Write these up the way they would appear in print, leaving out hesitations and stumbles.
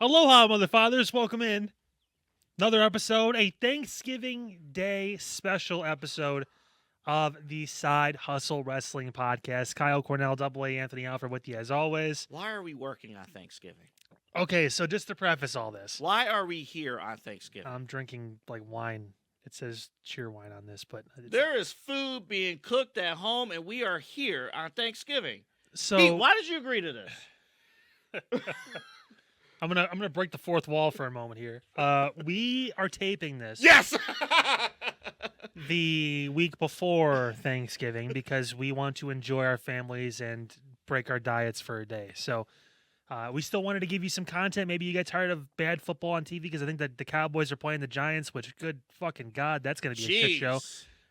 Aloha, mother fathers. Welcome in. Another episode, a Thanksgiving Day special episode of the Side Hustle Wrestling Podcast. Kyle Cornell, Double A, Anthony Alfred with you as always. Why are we working on Thanksgiving? Okay, so just to preface all this, Why are we here on Thanksgiving? I'm drinking like wine. It says cheer wine on this, but There is food being cooked at home, and we are here on Thanksgiving. so Pete, why did you agree to this? I'm gonna break the fourth wall for a moment here. We are taping this. Yes! The week before Thanksgiving because we want to enjoy our families and break our diets for a day. So we still wanted to give you some content. Maybe you get tired of bad football on TV because I think that the Cowboys are playing the Giants, which, good fucking God, that's going to be a shit show.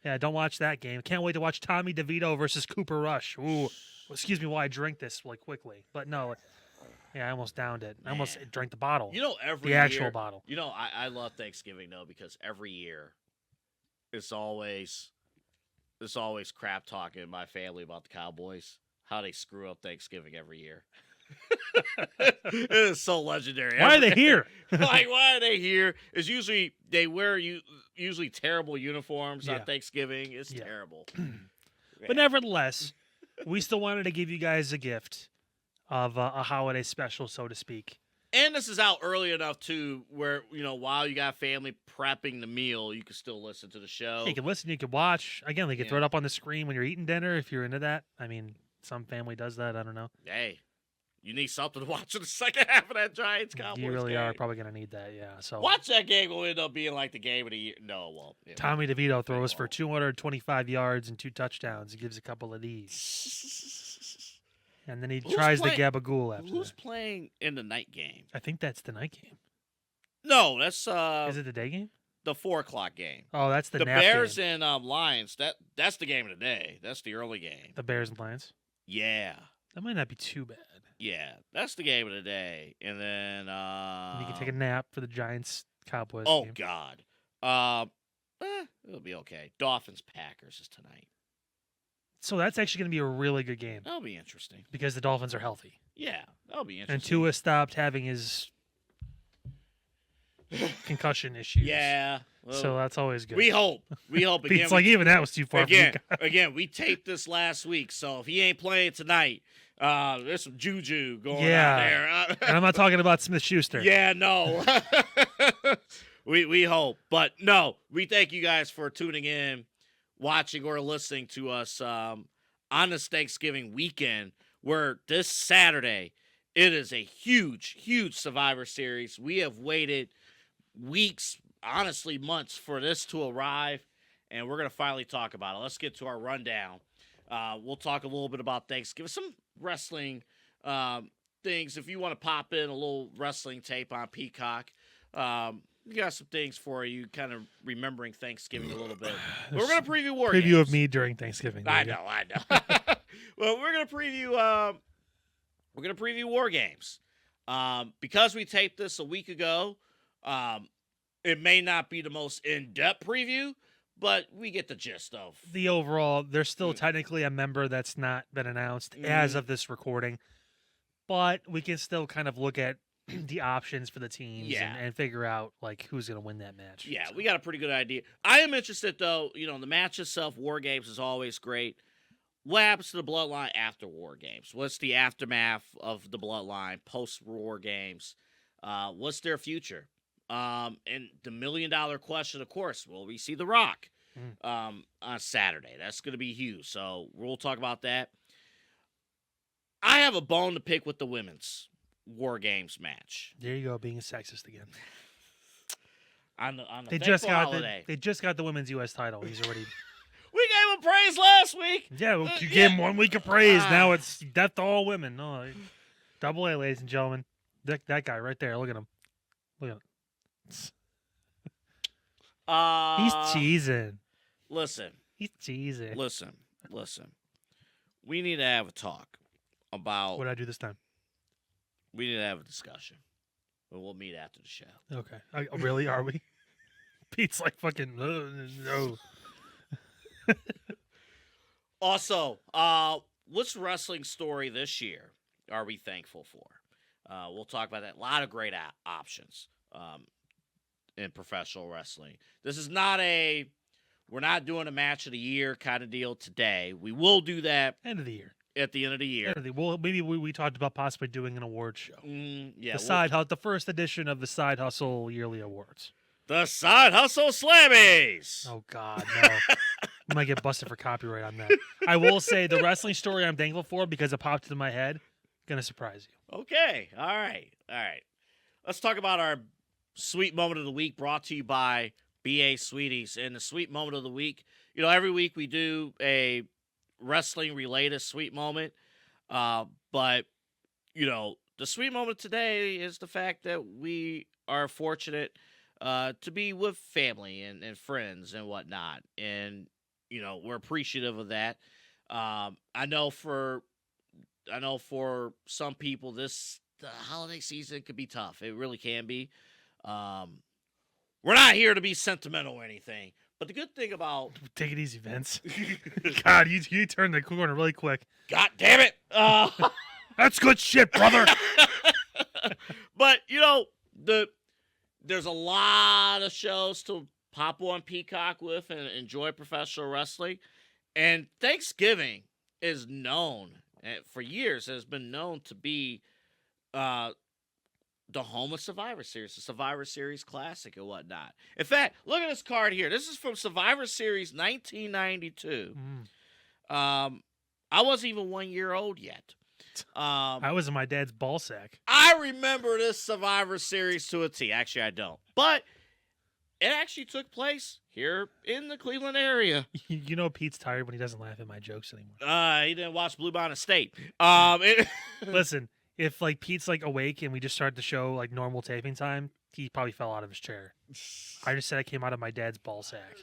Yeah, don't watch that game. Can't wait to watch Tommy DeVito versus Cooper Rush. Ooh, excuse me while I drink this like quickly. But no, yeah, I almost downed it. I almost drank the bottle. You know, every the actual year, bottle. You know, I love Thanksgiving, though, because every year it's always crap talking in my family about the Cowboys, how they screw up Thanksgiving every year. It is so legendary. Why are they here? Like, why are they here? It's usually they wear usually terrible uniforms on Thanksgiving. It's terrible. But nevertheless, we still wanted to give you guys a gift of a holiday special, so to speak. And this is out early enough, too, where, you know, while you got family prepping the meal, you can still listen to the show. You can listen, you can watch. Again, they can throw it up on the screen when you're eating dinner if you're into that. I mean, some family does that. I don't know. Hey, you need something to watch in the second half of that Giants Cowboys You really game. are probably going to need that, yeah. So watch that game. Will end up being like the game of the year. No, well. Yeah. Tommy DeVito throws for 225 yards and 2 touchdowns. He gives a couple of these. And then he tries the gabagool after Who's that. playing in the night game? I think that's the night game. No, that's Is it the day game? The 4:00 game. Oh, that's the nap Bears game. and Lions. That's the game of the day. That's the early game. The Bears and Lions. Yeah. That might not be too bad. Yeah, that's the game of the day. And then you can take a nap for the Giants Cowboys Oh game. God. It'll be okay. Dolphins Packers is tonight. So that's actually going to be a really good game. That'll be interesting. Because the Dolphins are healthy. Yeah, that'll be interesting. And Tua stopped having his concussion issues. Yeah. Well, so that's always good. We hope. Again, it's like even that was too far. Again, we taped this last week, so if he ain't playing tonight, there's some juju going on there. And I'm not talking about Smith-Schuster. Yeah, no. we hope. But no, we thank you guys for tuning in, watching or listening to us on this Thanksgiving weekend, where this Saturday it is a huge, huge Survivor Series. We have waited weeks, honestly months, for this to arrive, and we're going to finally talk about it. Let's get to our rundown. We'll talk a little bit about Thanksgiving, some wrestling things. If you want to pop in a little wrestling tape on Peacock, we got some things for you, kind of remembering Thanksgiving a little bit. But we're going to preview Wargames. Preview of me during Thanksgiving. I know. Well, we're going to preview Wargames. Because we taped this a week ago, it may not be the most in-depth preview, but we get the gist of the overall. There's still technically a member that's not been announced as of this recording, but we can still kind of look at the options for the teams and figure out like who's going to win that match. Yeah, we got a pretty good idea. I am interested, though. You know, the match itself, Wargames, is always great. What happens to the Bloodline after Wargames? What's the aftermath of the Bloodline post Wargames? What's their future? And the $1 million question, of course, will we see The Rock on Saturday? That's going to be huge. So we'll talk about that. I have a bone to pick with the women's Wargames match. There you go, being a sexist again. On the they just got the women's U.S. title. He's already. We gave him praise last week. Yeah, you gave him 1 week of praise. Now it's death to all women. No, Double A, ladies and gentlemen. That guy right there. Look at him. Look at him. He's cheesing. Listen. He's cheesing. Listen. We need to have a talk about. What did I do this time? We need to have a discussion. But we'll meet after the show. Okay. Really? Are we? Pete's like fucking no. Also, what's wrestling story this year are we thankful for? We'll talk about that. A lot of great options in professional wrestling. This is not we're not doing a match of the year kind of deal today. We will do that End of the year. at the end of the year. Well, maybe we talked about possibly doing an award show. Yeah, The first edition of the Side Hustle Yearly Awards. The Side Hustle Slammies. Oh God, no! I might get busted for copyright on that. I will say the wrestling story I'm thankful for because it popped into my head. Gonna surprise you. Okay, all right. Let's talk about our sweet moment of the week, brought to you by BA Sweeties. And the sweet moment of the week, every week we do a wrestling-related sweet moment. But, the sweet moment today is the fact that we are fortunate to be with family and friends and whatnot. And, we're appreciative of that. I know for some people, the holiday season could be tough. It really can be. We're not here to be sentimental or anything. But the good thing about... Take it easy, Vince. God, you turned the corner really quick. God damn it. That's good shit, brother. But, there's a lot of shows to pop on Peacock with and enjoy professional wrestling. And Thanksgiving is known, for years, has been known to be the home of Survivor Series, the Survivor Series Classic and whatnot. In fact, look at this card here. This is from Survivor Series 1992. I wasn't even 1 year old yet. I was in my dad's ball sack. I remember this Survivor Series to a T. Actually, I don't. But it actually took place here in the Cleveland area. Pete's tired when he doesn't laugh at my jokes anymore. He didn't watch Blue Bonnet State. Listen, if Pete's awake and we just start the show normal taping time, he probably fell out of his chair. I just said I came out of my dad's ball sack.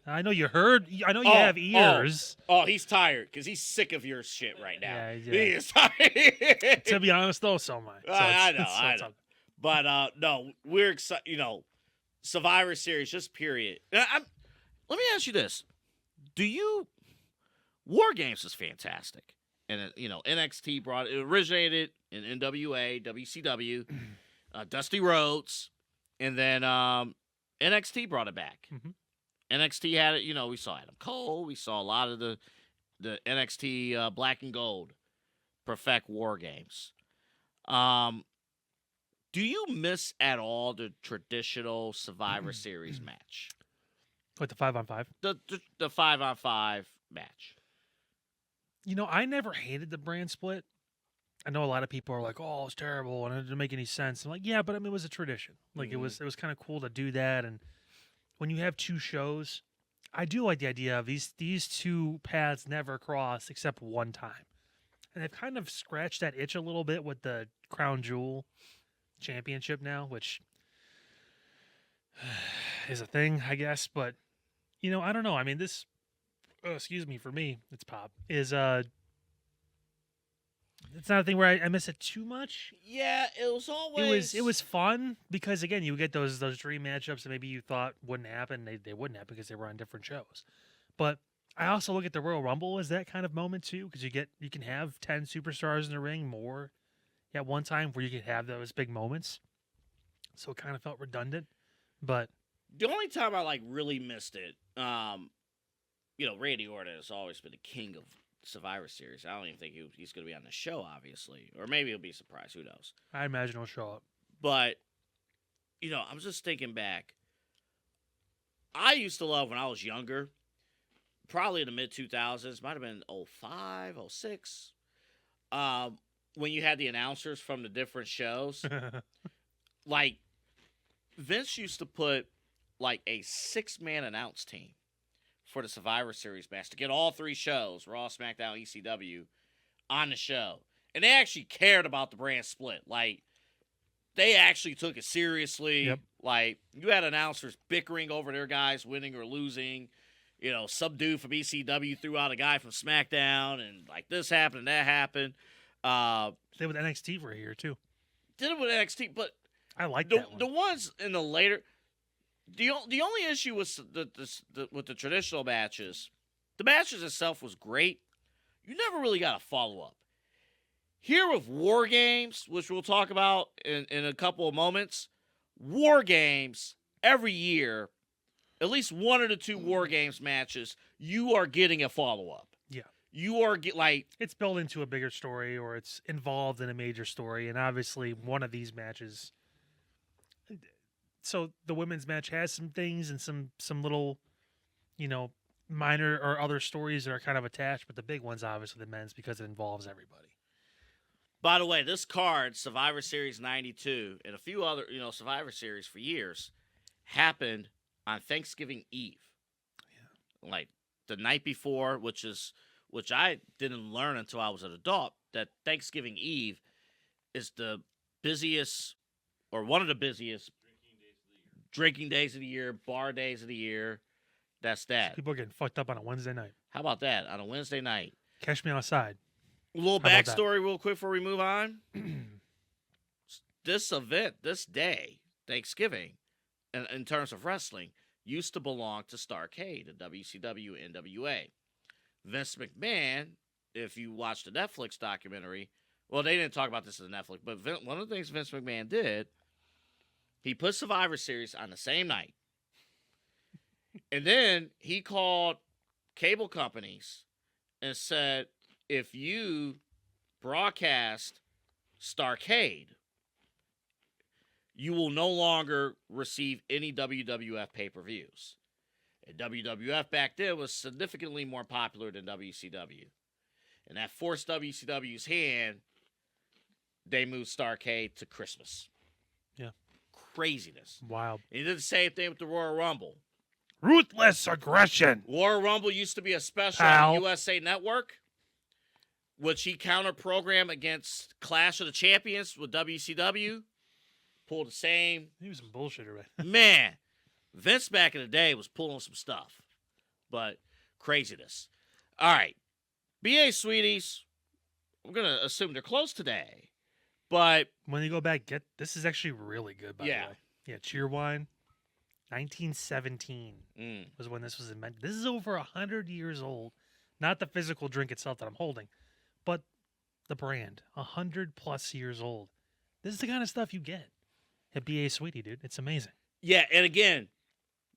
I know you heard. I know you have ears. Oh, he's tired because he's sick of your shit right now. Yeah. He is tired. To be honest, though, so am I. So I know. But no, we're excited. Survivor Series, just period. Let me ask you this: Wargames is fantastic, and NXT it originated in NWA, WCW, Dusty Rhodes, and then NXT brought it back. Mm-hmm. NXT had it. We saw Adam Cole. We saw a lot of the NXT Black and Gold perfect Wargames. Do you miss at all the traditional Survivor Series match? What, the 5-on-5? The 5-on-5 match. I never hated the brand split. I know a lot of people are like, "Oh, it's terrible," and it didn't make any sense. I'm like, yeah, but it was a tradition. It was kind of cool to do that. And when you have two shows, I do like the idea of these two paths never cross except one time. And they've kind of scratched that itch a little bit with the Crown Jewel Championship now, which is a thing, I guess. But I don't know. I mean, this excuse me, for me, it's pop is it's not a thing where I miss it too much. Yeah, it was always it was fun because again, you get those dream matchups that maybe you thought wouldn't happen. They wouldn't happen because they were on different shows. But I also look at the Royal Rumble as that kind of moment too, because you can have 10 superstars in the ring more at one time where you can have those big moments. So it kind of felt redundant. But the only time I really missed it, Randy Orton has always been the king of Survivor Series. I don't even think he's going to be on the show, obviously. Or maybe he'll be surprised. Who knows? I imagine he'll show up. But, I'm just thinking back. I used to love when I was younger, probably in the mid-2000s, might have been 05, 06, when you had the announcers from the different shows. Vince used to put, a 6-man announce team for the Survivor Series match to get all 3 shows, Raw, SmackDown, ECW, on the show. And they actually cared about the brand split. They actually took it seriously. Yep. You had announcers bickering over their guys winning or losing. Some dude from ECW threw out a guy from SmackDown, and this happened and that happened. They with NXT for a year too. Did it with NXT, but I like that one. The ones in the later. The only issue with with the traditional matches, the matches itself was great. You never really got a follow up. Here with War Games, which we'll talk about in a couple of moments, War Games, every year, at least one of the two War Games matches, you are getting a follow-up. Yeah. You are it's built into a bigger story, or it's involved in a major story, and obviously one of these matches. So the women's match has some things and some little, minor or other stories that are kind of attached, but the big one's obviously the men's because it involves everybody. By the way, this card, Survivor Series 92, and a few other, Survivor Series for years, happened on Thanksgiving Eve. Yeah. Like the night before, which I didn't learn until I was an adult, that Thanksgiving Eve is the busiest, or one of the busiest drinking days of the year, bar days of the year. That's that. People are getting fucked up on a Wednesday night. How about that? On a Wednesday night. Catch me outside. A little backstory real quick before we move on. This event, this day, Thanksgiving, in terms of wrestling, used to belong to Starrcade, the WCW NWA. Vince McMahon, if you watch the Netflix documentary, well, they didn't talk about this in Netflix, but one of the things Vince McMahon did, he put Survivor Series on the same night. And then he called cable companies and said, if you broadcast Starrcade, you will no longer receive any WWF pay-per-views. And WWF back then was significantly more popular than WCW. And that forced WCW's hand. They moved Starrcade to Christmas. Yeah. Craziness. Wild. And he did the same thing with the Royal Rumble. Ruthless aggression. Royal Rumble used to be a special on USA Network, which he counter-programmed against Clash of the Champions with WCW. Pulled the same. He was some bullshitter, right? Man, Vince back in the day was pulling some stuff. But craziness. All right. BA Sweeties, we're going to assume they're closed today. But when you go back, this is actually really good, by the way. Yeah, Cheerwine. 1917 was when this was invented. This is over 100 years old. Not the physical drink itself that I'm holding, but the brand. 100+ years old. This is the kind of stuff you get at BA Sweetie, dude. It's amazing. Yeah, and again,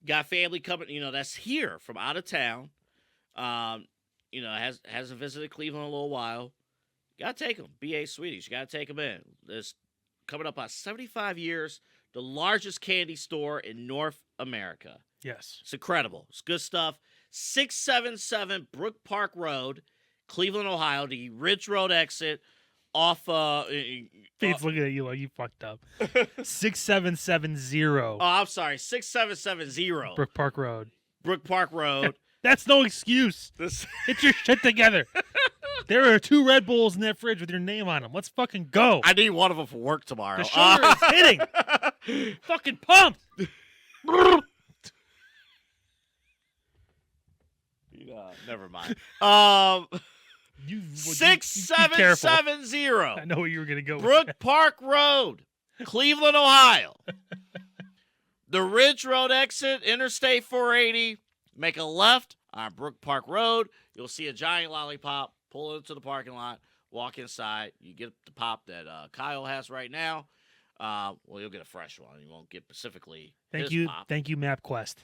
got family coming, that's here from out of town. Hasn't visited Cleveland in a little while. You got to take them. BA Sweeties, you got to take them in. This coming up on 75 years, the largest candy store in North America. Yes. It's incredible. It's good stuff. 677 Brook Park Road, Cleveland, Ohio, the Ridge Road exit off Pete's looking at you like you fucked up. 6770. Oh, I'm sorry. 6770 Brook Park Road. Brook Park Road. That's no excuse. Get your shit together. There are 2 Red Bulls in that fridge with your name on them. Let's fucking go. I need one of them for work tomorrow. The shoulder is hitting. Fucking pumped. Never mind. You 6770. I know where you were gonna go. Brook Park Road, Cleveland, Ohio. The Ridge Road exit, Interstate 480. Make a left on Brook Park Road. You'll see a giant lollipop. Pull into the parking lot. Walk inside. You get the pop that Kyle has right now. You'll get a fresh one. You won't get specifically. Thank you, MapQuest.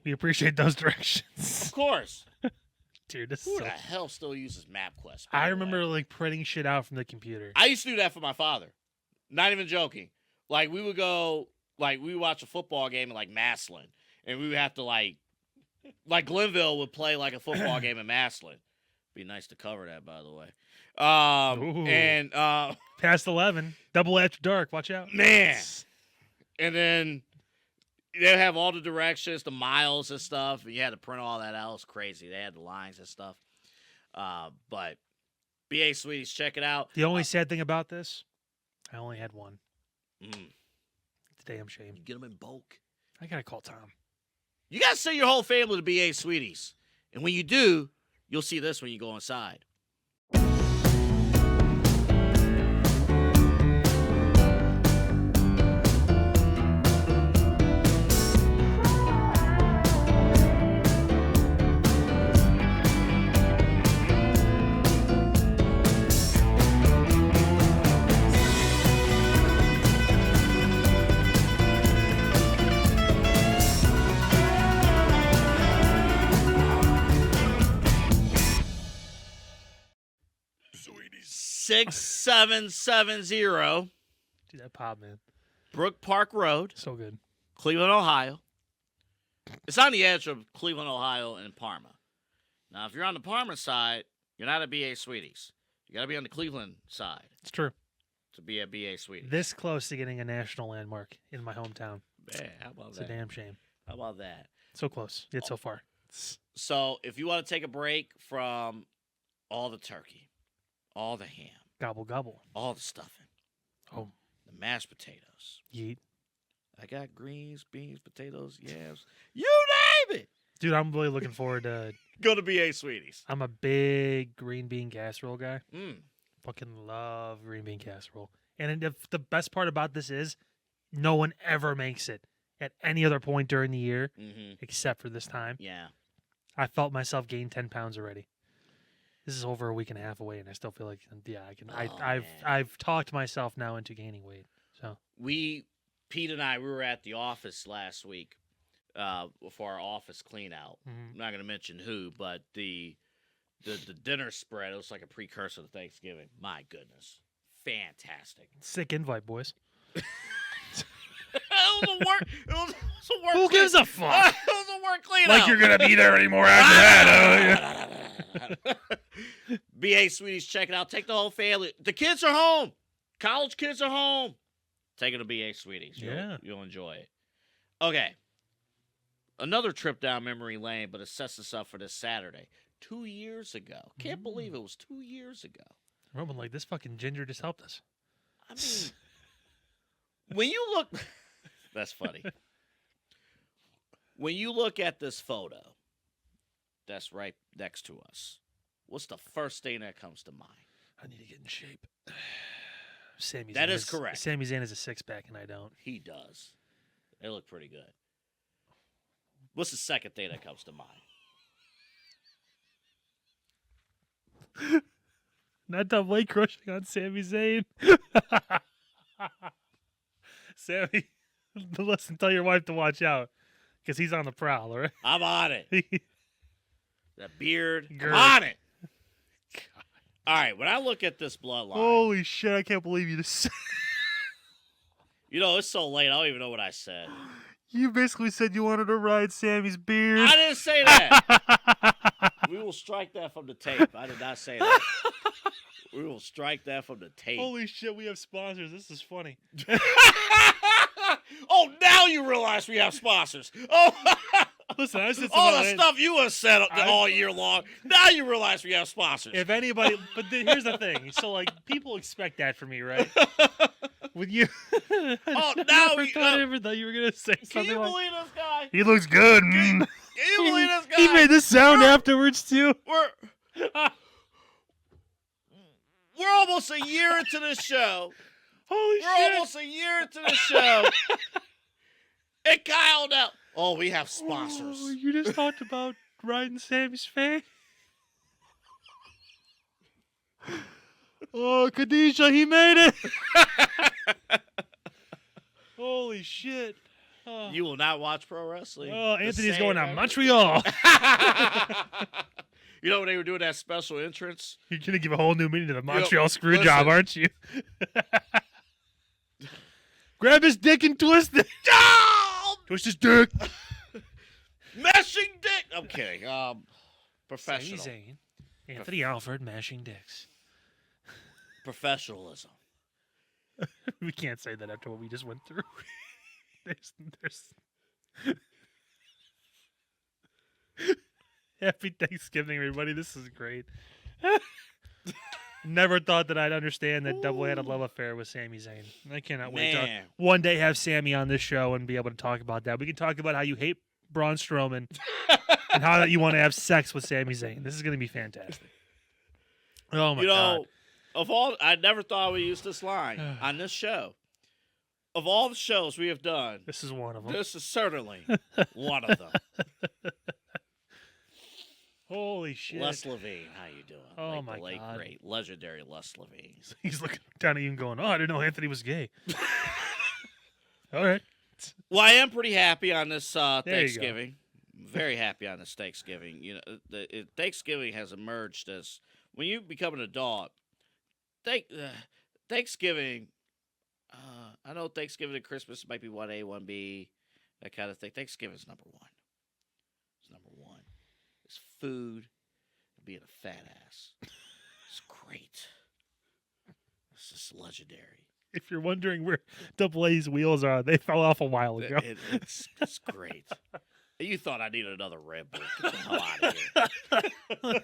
We appreciate those directions. Of course. Dude, this Who is the hell still uses MapQuest? I remember printing shit out from the computer. I used to do that for my father. Not even joking. Like we would go, we would watch a football game in Massillon, and we would have to Glenville would play a football game in Massillon. Be nice to cover that, by the way. And past 11, double after dark. Watch out, man. And then they have all the directions, the miles and stuff. And you had to print all that out. It was crazy. They had the lines and stuff. But BA Sweeties, check it out. The only sad thing about this, I only had one. It's a damn shame. You get them in bulk. I gotta call Tom. You gotta send your whole family to BA Sweeties, and when you do, you'll see this when you go inside. 6770 Dude, that pop, man. Brook Park Road, So good. Cleveland, Ohio. It's on the edge of Cleveland, Ohio, and Parma. Now, if you're on the Parma side, you're not at BA Sweeties. You got to be on the Cleveland side It's true. to be at BA Sweeties. This close to getting a national landmark in my hometown. Yeah, how about It's that? a damn shame. How about that? So close, yet so far. So, if you want to take a break from all the turkey, all the ham, Gobble, gobble. all the stuffing, Oh, the mashed potatoes, yeet. I got greens, beans, potatoes, yams, you name it. Dude, I'm really looking forward to... Go to BA Sweeties. I'm a big green bean casserole guy. Mm. Fucking love green bean casserole. And if the best part about this is no one ever makes it at any other point during the year Mm-hmm. except for this time. Yeah. I felt myself gain 10 pounds already. This is over a week and a half away, and I still feel like, yeah, I can. Oh, I've man. I've talked myself now into gaining weight. So Pete and I, we were at the office last week for our office clean out. I'm not going to mention who, but the dinner spread, it was like a precursor to Thanksgiving. My goodness. Fantastic. sick invite, boys. It was a work. It was a work. Who gives a fuck? It was a work clean Like out. you're gonna be there anymore after that? BA Sweeties, check it out. Take the whole family. The kids are home. College kids are home. Take it to BA Sweeties. You'll enjoy it. Okay. Another trip down memory lane, but it sets us up for this Saturday. 2 years ago. Can't believe it was 2 years ago. Roman, like this fucking ginger just helped us. I mean, when you look, that's funny. When you look at this photo that's right next to us, what's the first thing that comes to mind? I need to get in shape. Sami That Zayn is correct. Sami Zayn has a six pack, and I don't. He does. They look pretty good. What's the second thing that comes to mind? Not the weight crushing on Sami Zayn. Sammy, listen, tell your wife to watch out because he's on the prowl, all right? I'm on it. That beard. Girl. I'm on it. All right, when I look at this bloodline, Holy shit, I can't believe you just you know, it's so late, I don't even know what I said. You basically said you wanted to ride Sammy's beard. I didn't say that. We will strike that from the tape. I did not say that. We will strike that from the tape. Holy shit, we have sponsors. This is funny. Oh, now you realize we have sponsors. Oh, Listen, I said all the stuff you have said all year long. Now you realize we have sponsors. If anybody, but here's the thing. So, like, people expect that from me, right? With you. Oh, now I never thought you were going to say Can something you like believe this guy? he looks good. Can you believe this guy? He made this sound afterwards, too. We're almost a year into this show. Holy We're shit. almost a year into the show. And Kyle now. Oh, we have sponsors. Oh, you just talked about riding Sammy's face. Oh, Khadijah, he made it. Holy shit. Oh, You will not watch pro wrestling. oh The Anthony's same going to way. Montreal. You know when they were doing that special entrance? You're going to give a whole new meaning to the Montreal screw listen. job, aren't you? Grab his dick and twist it. Oh! Twist his dick. Meshing dick. I'm kidding. Professional. Sami Zayn, Anthony Alford mashing dicks. Professionalism. We can't say that after what we just went through. there's Happy Thanksgiving, everybody. This is great. Never thought that I'd understand that double-headed love affair with Sami Zayn. I cannot wait to Man. one day have Sammy on this show and be able to talk about that. We can talk about how you hate Braun Strowman and how that you want to have sex with Sami Zayn. This is going to be fantastic. Oh, my God. Of all, I never thought we used this line on this show. Of all the shows we have done, This is one of them. this is certainly one of them. Holy shit. Les Levine, how you doing? Oh, Like my the late, God. great, legendary Les Levine. He's looking down at you and going, oh, I didn't know Anthony was gay. All right. Well, I am pretty happy on this you go. Thanksgiving. Very happy on this Thanksgiving. You know, Thanksgiving has emerged as when you become an adult, Thanksgiving. I know Thanksgiving and Christmas might be 1A, 1B, that kind of thing. Thanksgiving's number one. It's number one. It's food and being a fat ass. It's great. It's just legendary. If you're wondering where Double A's wheels are, they fell off a while ago. It's great. You thought I needed another Red Bull. Get the hell out of here.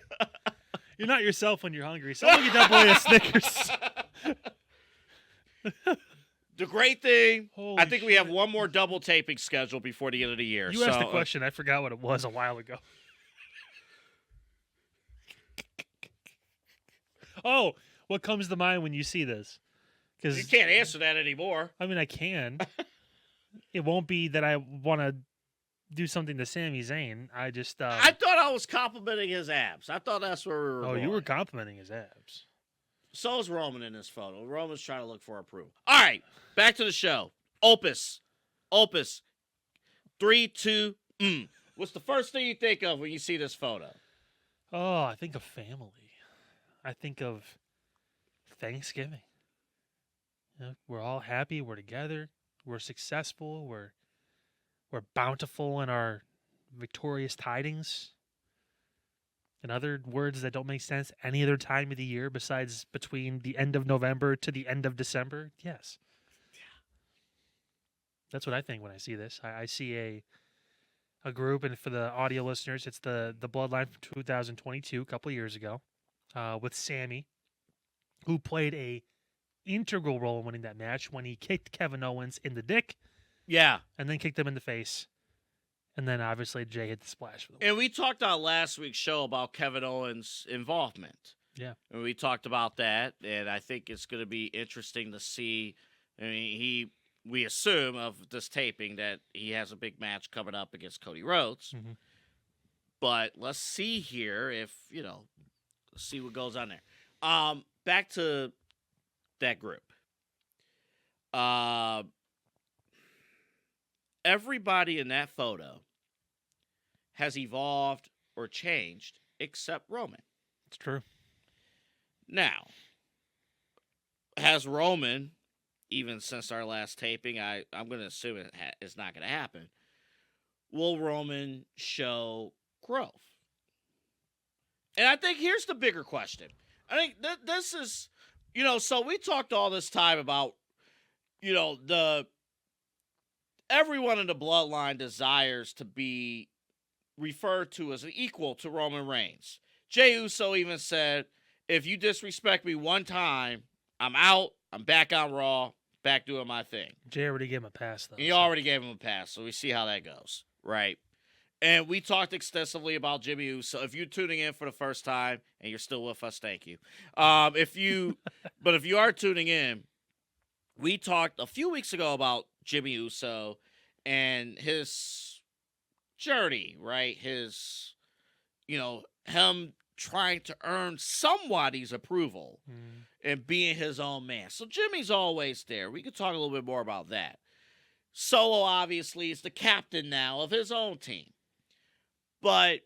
You're not yourself when you're hungry. Someone get Double A a Snickers. The great thing, Holy I think we have shit. one more double taping schedule before the end of the year. You asked the question. I forgot what it was a while ago. Oh, what comes to mind when you see this? You can't answer that anymore. I mean, I can. It won't be that I want to do something to Sami Zayn. I just. I thought I was complimenting his abs. I thought that's where we were going. You were complimenting his abs. So is Roman in this photo. Roman's trying to look for approval. All right, back to the show. Opus. 3, 2, What's the first thing you think of when you see this photo? Oh, I think of family. I think of Thanksgiving. You know, we're all happy. We're together. We're successful. We're bountiful in our victorious tidings. In other words that don't make sense any other time of the year besides between the end of November to the end of December, yes. Yeah. That's what I think when I see this. I see a group, and for the audio listeners, it's the Bloodline from 2022, a couple of years ago, with Sami, who played a integral role in winning that match when he kicked Kevin Owens in the dick. Yeah. And then kicked him in the face. And then obviously Jay hit the splash for the win. And we talked on last week's show about Kevin Owens' involvement. Yeah. And we talked about that, and I think it's going to be interesting to see. I mean, we assume of this taping that he has a big match coming up against Cody Rhodes. Mm-hmm. But let's see here if, let's see what goes on there. Back to that group. Everybody in that photo has evolved or changed except Roman. It's true. Now, has Roman, even since our last taping, I'm going to assume it's not going to happen, will Roman show growth? And I think here's the bigger question. I think this is, so we talked all this time about, everyone in the bloodline desires to be referred to as an equal to Roman Reigns. Jey Uso even said, if you disrespect me one time, I'm out. I'm back on Raw, back doing my thing. Jay already gave him a pass, though. He already gave him a pass, so we see how that goes, right? And we talked extensively about Jimmy Uso. If you're tuning in for the first time and you're still with us, thank you. But if you are tuning in, we talked a few weeks ago about Jimmy Uso and his journey, right? His, him trying to earn somebody's approval and being his own man. So Jimmy's always there. We could talk a little bit more about that. Solo, obviously, is the captain now of his own team. But,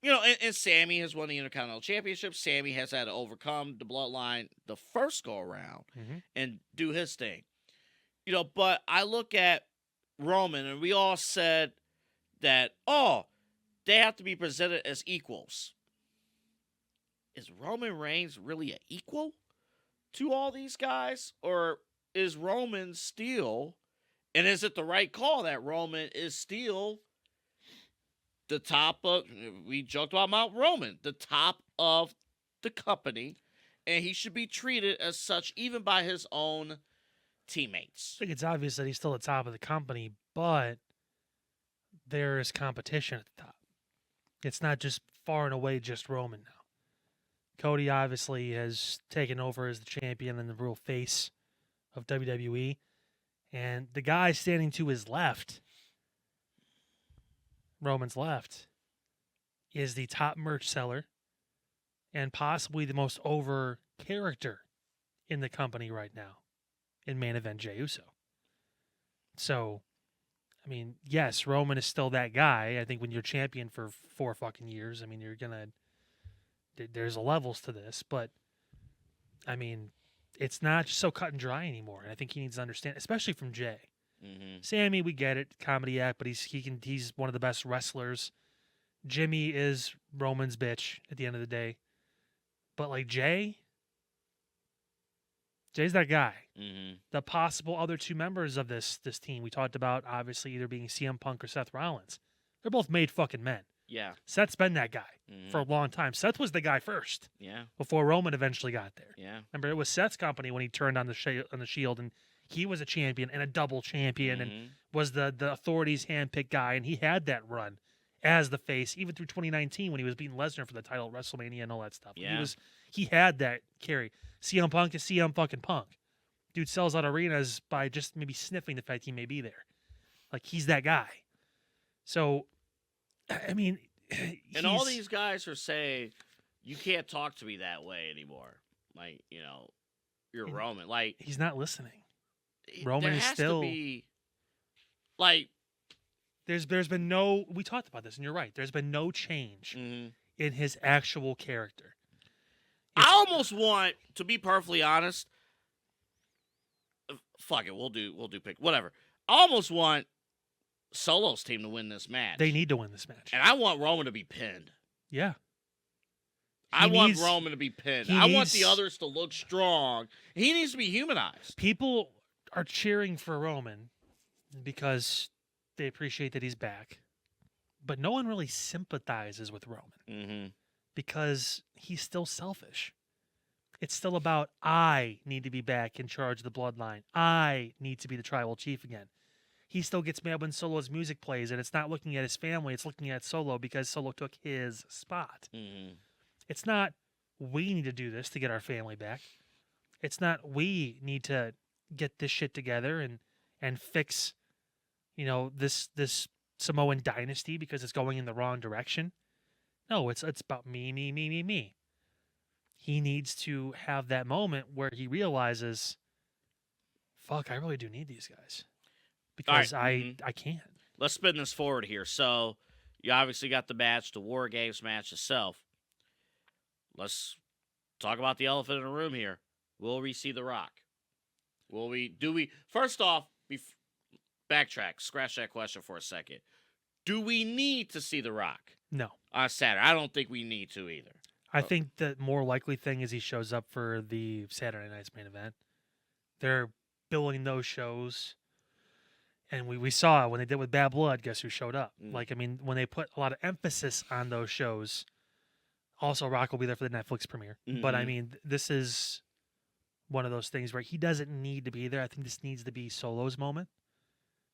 and Sami has won the Intercontinental Championship. Sami has had to overcome the bloodline the first go-around and do his thing. But I look at Roman, and we all said that, they have to be presented as equals. Is Roman Reigns really an equal to all these guys? Or is Roman still, and is it the right call that Roman is still the top of, we joked about Mount Roman, the top of the company, and he should be treated as such even by his own teammates? I think it's obvious that he's still at the top of the company, but there is competition at the top. It's not just far and away just Roman now. Cody obviously has taken over as the champion and the real face of WWE. And the guy standing to his left, Roman's left, is the top merch seller and possibly the most over character in the company right now in main event Jey Uso. So, I mean, yes, Roman is still that guy. I think when you're champion for 4 fucking years, I mean, you're going to, there's levels to this, but I mean, it's not just so cut and dry anymore. And I think he needs to understand, especially from Jay. Mm-hmm. Sammy, we get it, comedy act, but he's one of the best wrestlers. Jimmy is Roman's bitch at the end of the day. But like Jay's that guy. Mm-hmm. The possible other two members of this team we talked about, obviously either being CM Punk or Seth Rollins. They're both made fucking men. Yeah. Seth's been that guy Mm-hmm. for a long time. Seth was the guy first Yeah. before Roman eventually got there. Yeah. Remember, it was Seth's company when he turned on the Shield, and he was a champion and a double champion, and Mm-hmm. was the authorities' handpicked guy, and he had that run as the face even through 2019 when he was beating Lesnar for the title at WrestleMania and all that stuff. Yeah. He had that carry. CM Punk is CM fucking Punk. Dude sells out arenas by just maybe sniffing the fact he may be there. Like, he's that guy. So, I mean, And all these guys are saying, you can't talk to me that way anymore. Like, you're Roman. Like, he's not listening. Roman there is has still to be, like, there's been no, we talked about this and you're right. There's been no change mm-hmm. in his actual character. I almost want, to be perfectly honest, fuck it, we'll do pick whatever. I almost want Solo's team to win this match. They need to win this match. And I want Roman to be pinned. Yeah. I want Roman to be pinned. I want the others to look strong. He needs to be humanized. People are cheering for Roman because they appreciate that he's back. But no one really sympathizes with Roman Mm-hmm. because he's still selfish. It's still about, I need to be back in charge of the bloodline. I need to be the tribal chief again. He still gets mad when Solo's music plays, and it's not looking at his family, it's looking at Solo because Solo took his spot. Mm-hmm. It's not, we need to do this to get our family back. It's not, we need to get this shit together and fix, this Samoan dynasty because it's going in the wrong direction. No, it's about me. He needs to have that moment where he realizes, fuck, I really do need these guys. Because right. I can't. Let's spin this forward here. So, you obviously got the match, the Wargames match itself. Let's talk about the elephant in the room here. Will we see The Rock? First off, backtrack, scratch that question for a second. Do we need to see The Rock? No. On Saturday? I don't think we need to either. I think the more likely thing is he shows up for the Saturday night's main event. They're billing those shows. And we saw when they did with Bad Blood, guess who showed up? Mm. When they put a lot of emphasis on those shows, also Rock will be there for the Netflix premiere. Mm-hmm. But this is one of those things where he doesn't need to be there. I think this needs to be Solo's moment.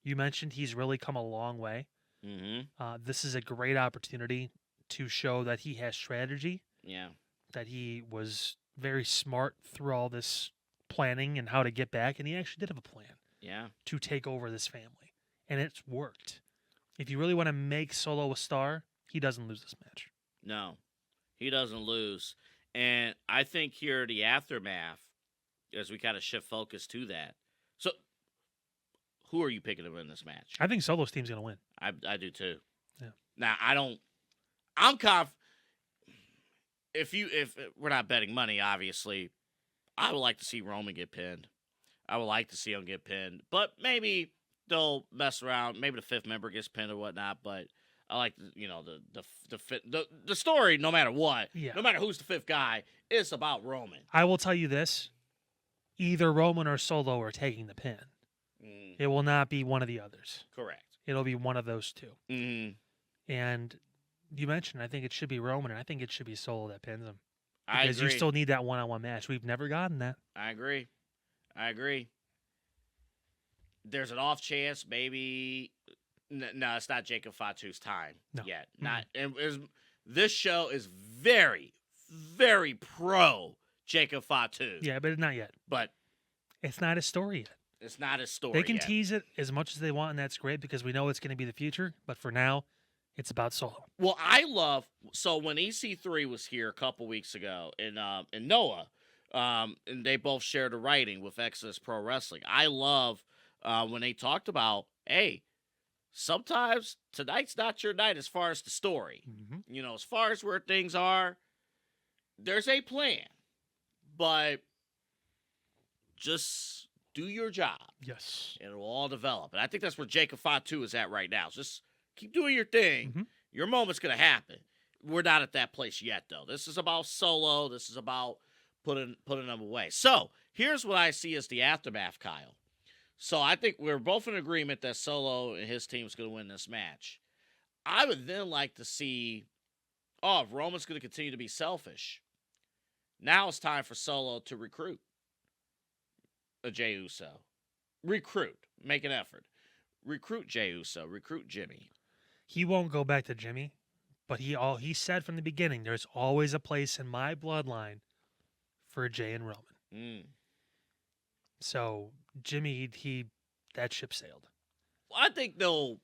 You mentioned he's really come a long way. Mm-hmm. This is a great opportunity to show that he has strategy. Yeah. That he was very smart through all this planning and how to get back, and he actually did have a plan. Yeah. To take over this family. And it's worked. If you really want to make Solo a star, he doesn't lose this match. No, he doesn't lose. And I think here, the aftermath, as we kind of shift focus to that. So, who are you picking to win this match? I think Solo's team's going to win. I do too. Yeah. Now, I'm confident. If we're not betting money, obviously, I would like to see Roman get pinned. I would like to see him get pinned, but maybe they'll mess around. Maybe the fifth member gets pinned or whatnot. But I like the story. No matter what, no matter who's the fifth guy, it's about Roman. I will tell you this: either Roman or Solo are taking the pin. Mm. It will not be one of the others. Correct. It'll be one of those two. Mm. And you mentioned, I think it should be Roman, and I think it should be Solo that pins him. I Because agree. you still need that one-on-one match. We've never gotten that. I agree. There's an off chance, maybe. No, it's not Jacob Fatu's time yet. Not. This show is very, very pro Jacob Fatu. Yeah, but not yet. But it's not his story yet. It's not his story. They can yet. tease it as much as they want, and that's great because we know it's going to be the future. But for now, it's about Solo. Well, so when EC3 was here a couple weeks ago in Noah, and they both shared a writing with Exodus Pro Wrestling. I love when they talked about, hey, sometimes tonight's not your night as far as the story. Mm-hmm. As far as where things are, there's a plan. But Just do your job. Yes. And it'll all develop. And I think that's where Jacob Fatu is at right now. Just keep doing your thing. Mhm. Your moment's going to happen. We're not at that place yet, though. This is about Solo. This is about putting them away. So here's what I see as the aftermath, Kyle. So I think we're both in agreement that Solo and his team is going to win this match. I would then like to see, if Roman's going to continue to be selfish, now it's time for Solo to recruit a Jey Uso. Recruit. Make an effort. Recruit Jey Uso. Recruit Jimmy. He won't go back to Jimmy, but he said from the beginning, there's always a place in my bloodline for Jey and Roman. So Jimmy, that ship sailed. Well, I think he'll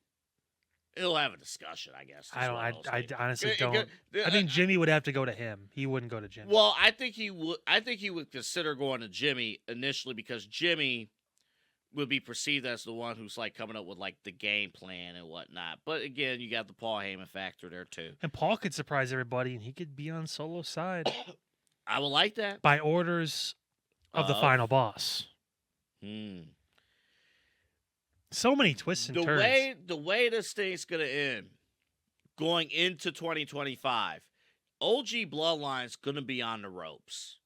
have a discussion, I guess. I honestly don't. I think Jimmy would have to go to him. He wouldn't go to Jimmy. Well, I think he would consider going to Jimmy initially because Jimmy would be perceived as the one who's like coming up with like the game plan and whatnot. But again, you got the Paul Heyman factor there too. And Paul could surprise everybody, and he could be on Solo's side. I would like that. By orders of the final boss. So many twists and turns. The way this thing's gonna end, going into 2025, OG Bloodline's gonna be on the ropes.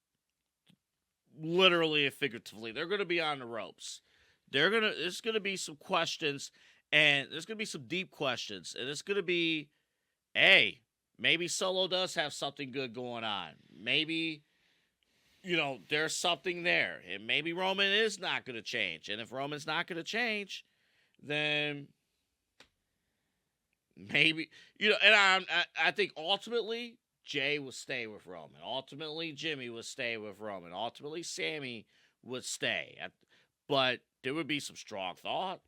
Literally and figuratively, they're gonna be on the ropes. There's gonna be some questions, and there's gonna be some deep questions, and it's gonna be, hey, maybe Solo does have something good going on. Maybe, there's something there, and maybe Roman is not gonna change. And if Roman's not gonna change, then maybe and I think ultimately Jey will stay with Roman. Ultimately Jimmy will stay with Roman. Ultimately Sammy would stay. But there would be some strong thought.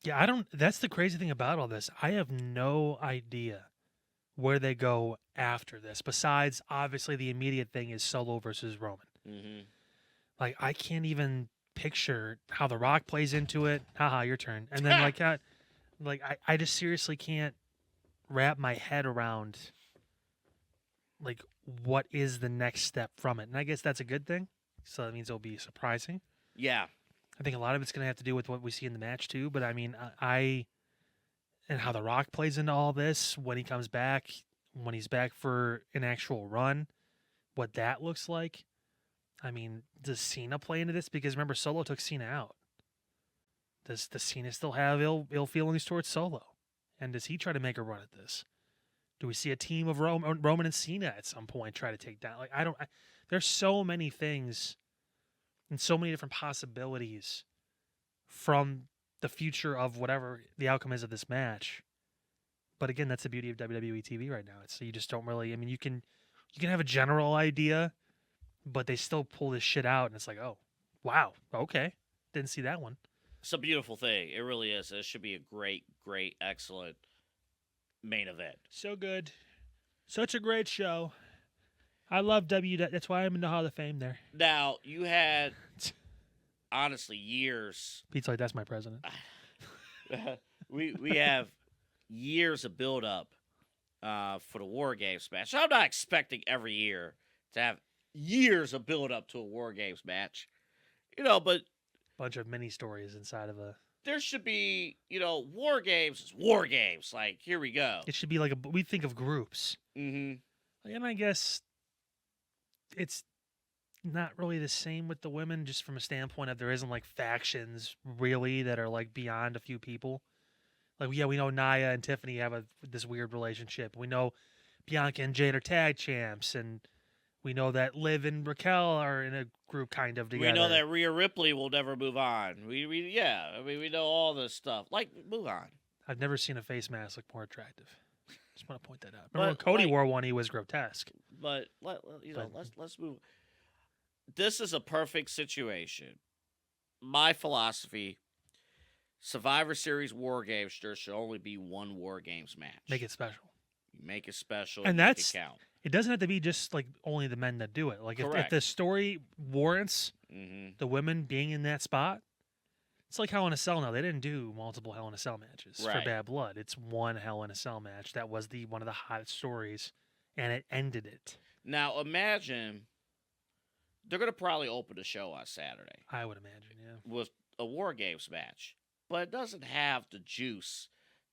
Yeah, that's the crazy thing about all this. I have no idea where they go after this. Besides, obviously, the immediate thing is Solo versus Roman. Mm-hmm. Like, I can't even picture how The Rock plays into it. Haha, your turn. And then I just seriously can't wrap my head around like what is the next step from it. And I guess that's a good thing. So that means it'll be surprising. Yeah. I think a lot of it's going to have to do with what we see in the match too. But I mean, and how The Rock plays into all this when he comes back, when he's back for an actual run, what that looks like. I mean, does Cena play into this? Because remember, Solo took Cena out. Does Cena still have ill feelings towards Solo? And does he try to make a run at this? Do we see a team of Roman and Cena at some point try to take down? There's so many things and so many different possibilities from the future of whatever the outcome is of this match. But again, that's the beauty of WWE TV right now. It's you just don't really. I mean, you can have a general idea, but they still pull this shit out, and it's like, oh, wow, okay, didn't see that one. It's a beautiful thing. It really is. It should be a great, great, excellent main event. So good, such a great show. I love That's why I'm in the Hall of Fame there. Now, you had, honestly, years. Pete's like, that's my president. we have years of build-up for the Wargames match. I'm not expecting every year to have years of build-up to a Wargames match. But bunch of mini stories inside of a. There should be, Wargames is Wargames. Like, here we go. It should be like we think of groups. Mm-hmm. And I guess it's not really the same with the women, just from a standpoint of there isn't like factions really that are like beyond a few people. Like, yeah, we know Nia and Tiffany have this weird relationship. We know Bianca and Jade are tag champs, and we know that Liv and Raquel are in a group kind of together. We know that Rhea Ripley will never move on. We know all this stuff. Like, move on. I've never seen a face mask look more attractive. Just want to point that out. Remember when Cody wore one, he was grotesque. But let's move. This is a perfect situation. My philosophy: Survivor Series War Games, there should only be one War Games match. Make it special. You make it special, and make it count. It doesn't have to be just like only the men that do it. Like if the story warrants the women being in that spot, it's like Hell in a Cell now. They didn't do multiple Hell in a Cell matches for Bad Blood. It's one Hell in a Cell match. That was one of the hottest stories, and it ended it. Now imagine they're going to probably open the show on Saturday I would imagine, yeah. with a War Games match. But it doesn't have the juice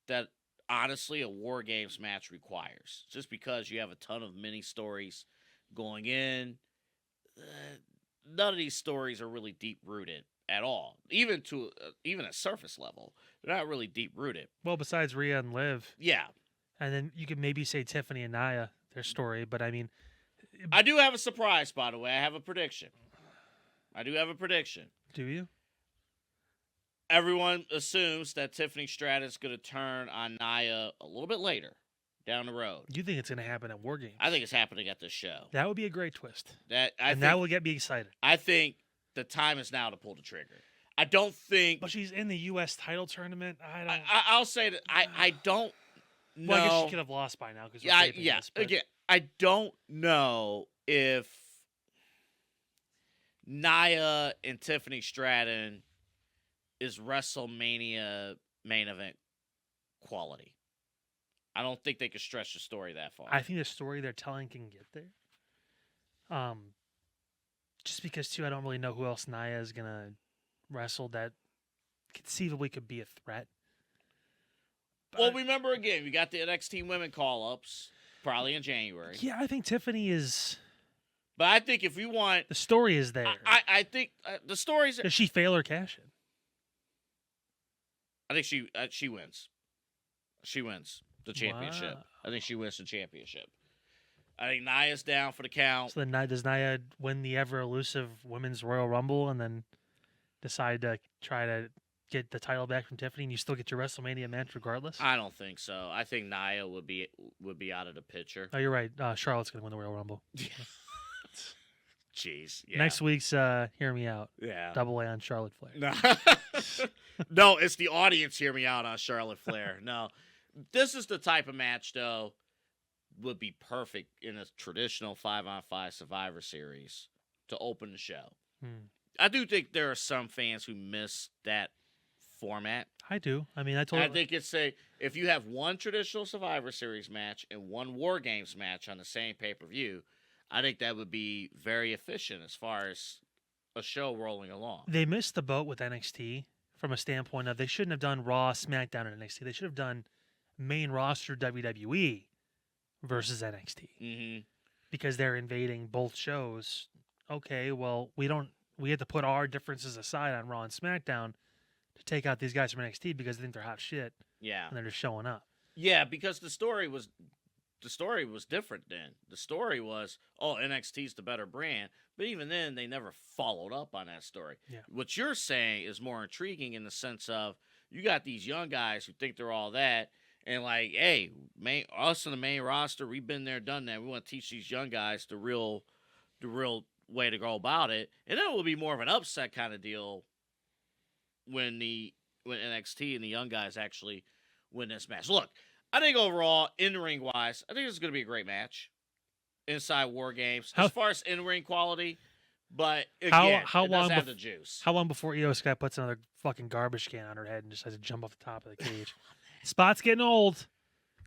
that, honestly, a War Games match requires. Just because you have a ton of mini stories going in, none of these stories are really deep-rooted at all. Even a surface level, they're not really deep-rooted. Well, besides Rhea and Liv, Yeah. and then you could maybe say Tiffany and Nia, their story, but I mean, I do have a surprise, by the way. I have a prediction. do you? Everyone assumes that Tiffany Stratton's going to turn on Nia a little bit later down the road. You think it's going to happen at War Games? I think it's happening at this show. That would be a great twist. That will get me excited. I think the time is now to pull the trigger. I don't think. But she's in the U.S. title tournament. I'll say that I don't know. Well, I guess she could have lost by now because Again, I don't know if Nia and Tiffany Stratton is WrestleMania main event quality. I don't think they could stretch the story that far. I think the story they're telling can get there. Just because too, I don't really know who else Nia is gonna wrestle that conceivably could be a threat. Well, remember again, we got the NXT women call-ups probably in January. Yeah, I think Tiffany is. But I think if we want the story is there. I think the stories. Does she fail or cash in? I think she wins. She wins the championship. Wow. I think she wins the championship. I think Nia's down for the count. So then does Nia win the ever elusive Women's Royal Rumble and then decide to try to get the title back from Tiffany and you still get your WrestleMania match regardless? I don't think so. I think Nia would be out of the picture. Oh, you're right. Charlotte's going to win the Royal Rumble. Jeez. Yeah. Next week's Hear Me Out. Yeah. Double A on Charlotte Flair. No. No, it's the audience hear me out on Charlotte Flair. No. This is the type of match, though, would be perfect in a traditional 5-on-5 Survivor Series to open the show. I do think there are some fans who miss that format. I do. I mean, I think it's if you have one traditional Survivor Series match and one War Games match on the same pay-per-view, I think that would be very efficient as far as a show rolling along. They missed the boat with NXT from a standpoint of they shouldn't have done Raw, SmackDown, and NXT. They should have done main roster WWE versus NXT because they're invading both shows. Okay, well, we have to put our differences aside on Raw and SmackDown to take out these guys from NXT because they think they're hot shit. Yeah, and they're just showing up. Yeah, because the story was different then. The story was, NXT's the better brand. But even then, they never followed up on that story. Yeah. What you're saying is more intriguing in the sense of you got these young guys who think they're all that. And like, hey, us in the main roster, we've been there, done that. We want to teach these young guys the real way to go about it. And then it will be more of an upset kind of deal when NXT and the young guys actually win this match. Look, I think overall, in-ring wise, I think this is going to be a great match inside War Games. As far as in-ring quality, but again, it doesn't have the juice. How long before Io Sky puts another fucking garbage can on her head and just has to jump off the top of the cage? Spot's getting old.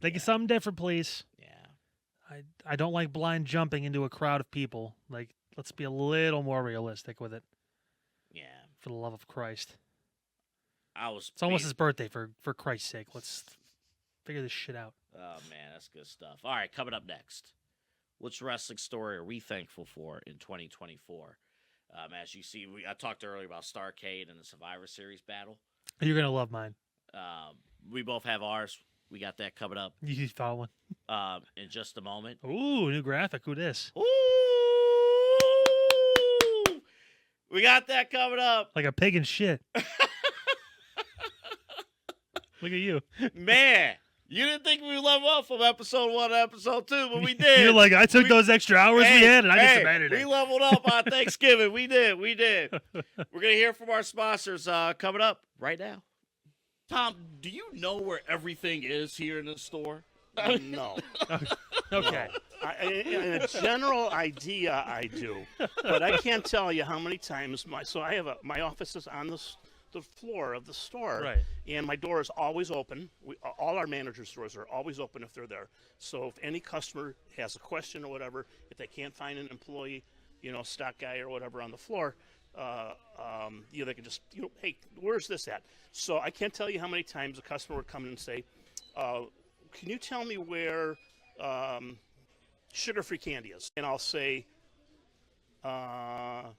Think of something different, please. Yeah. I don't like blind jumping into a crowd of people. Like, let's be a little more realistic with it. Yeah. For the love of Christ. It's almost his birthday, for Christ's sake. Let's figure this shit out. Oh, man, that's good stuff. All right, coming up next. Which wrestling story are we thankful for in 2024? As you see, I talked earlier about Starrcade and the Survivor Series battle. You're going to love mine. We both have ours. We got that coming up. You thought one? In just a moment. Ooh, new graphic. Who this? Ooh! We got that coming up. Like a pig in shit. Look at you. Man, you didn't think we would level up from episode 1 to episode 2, but we did. You're like, I took those extra hours we had and I did some editing. We leveled up on Thanksgiving. We did. We're going to hear from our sponsors coming up right now. Tom, do you know where everything is here in the store? No. Okay. In a general idea, I do, but I can't tell you how many times my office is on the floor of the store, right? And my door is always open. All our managers' doors are always open if they're there. So if any customer has a question or whatever, if they can't find an employee, stock guy or whatever on the floor, they can just, hey, where's this at? So I can't tell you how many times a customer would come in and say, can you tell me where sugar-free candy is? And I'll say 12N.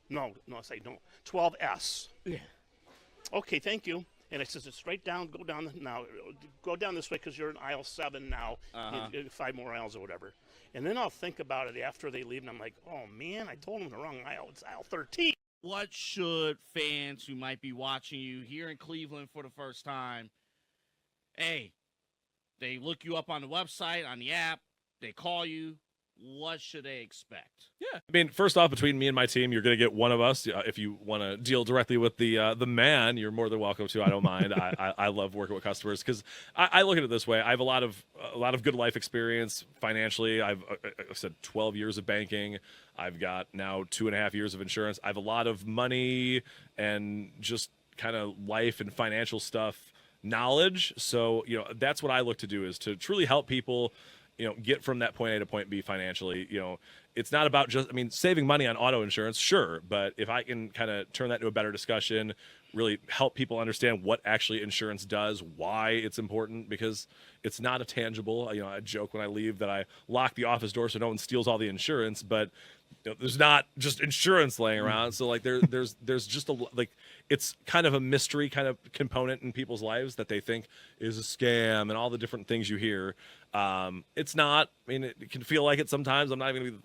No, I say no, 12S. Yeah. Okay, thank you. And it says it's right down. Go down this way because you're in aisle 7 now. 5 more aisles or whatever. And then I'll think about it after they leave, and I'm like, oh man, I told them the wrong aisle. It's aisle 13. What should fans who might be watching you here in Cleveland for the first time? Hey, they look you up on the website, on the app, they call you. What should they expect? Yeah, I mean, first off, between me and my team, you're going to get one of us. If you want to deal directly with the man, you're more than welcome to. I don't mind. I love working with customers because I look at it this way. I have a lot of good life experience financially. I've said 12 years of banking. I've got now 2.5 years of insurance. I have a lot of money and just kind of life and financial stuff knowledge. So that's what I look to do, is to truly help people get from that point A to point B financially. It's not about just, saving money on auto insurance, sure, but if I can kind of turn that into a better discussion, really help people understand what actually insurance does, why it's important, because it's not a tangible. I joke when I leave that I lock the office door so no one steals all the insurance, but there's not just insurance laying around. So there's just it's kind of a mystery kind of component in people's lives that they think is a scam and all the different things you hear. It's not. It can feel like it sometimes. I'm not even going to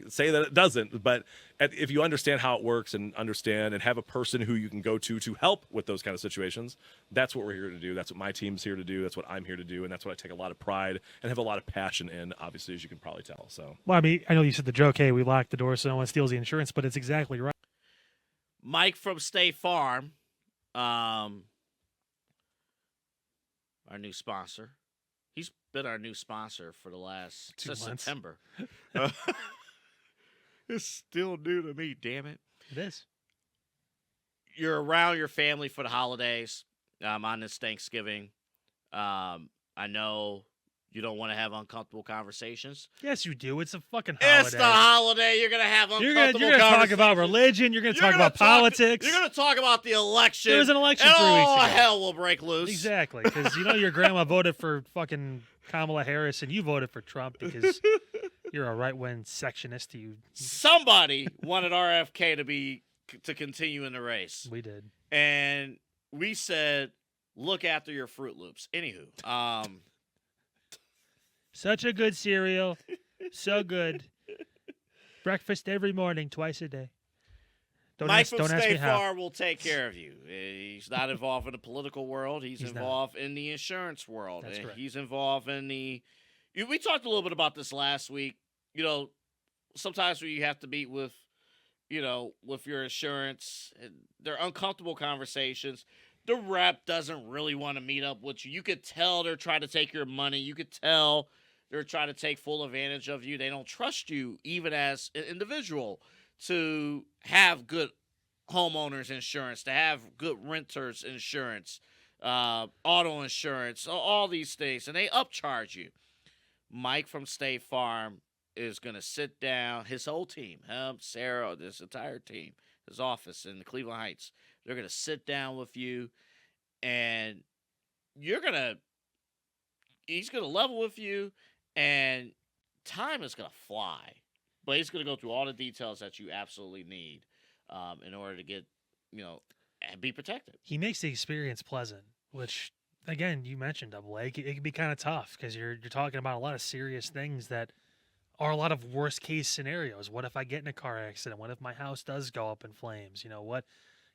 say that it doesn't, but if you understand how it works and understand and have a person who you can go to help with those kind of situations, that's what we're here to do. That's what my team's here to do. That's what I'm here to do, and that's what I take a lot of pride and have a lot of passion in, obviously, as you can probably tell. So, well, I know you said the joke, hey, we lock the door so no one steals the insurance, but it's exactly right. Mike from State Farm, our new sponsor. He's been our new sponsor for the last since September. It's still new to me, damn it. It is. You're around your family for the holidays on this Thanksgiving. I know you don't want to have uncomfortable conversations. Yes, you do. It's a fucking holiday. It's the holiday. You're going to have uncomfortable You're gonna talk about religion. You're going to talk about politics. You're going to talk about the election. There was an election and 3 weeks ago. all hell will break loose. Exactly. Because your grandma voted for fucking Kamala Harris and you voted for Trump because you're a right-wing sectionist. Somebody wanted RFK to continue in the race. We did. And we said, look after your Fruit Loops. Anywho, such a good cereal. So good. Breakfast every morning, twice a day. Mike from State Farm will take care of you. He's not involved in the political world. He's involved in the insurance world. That's correct. He's involved in the... We talked a little bit about this last week. Sometimes when you have to meet with your insurance, they're uncomfortable conversations. The rep doesn't really want to meet up with you. You could tell they're trying to take your money. You could tell they're trying to take full advantage of you. They don't trust you, even as an individual, to have good homeowners insurance, to have good renters insurance, auto insurance, all these things, and they upcharge you. Mike from State Farm is going to sit down, his whole team, him, Sarah, this entire team, his office in the Cleveland Heights, they're going to sit down with you, and he's going to level with you, and time is going to fly. But he's going to go through all the details that you absolutely need in order to get, and be protected. He makes the experience pleasant, which, again, you mentioned, Double A. It can be kind of tough because you're talking about a lot of serious things that are a lot of worst case scenarios. What if I get in a car accident? What if my house does go up in flames?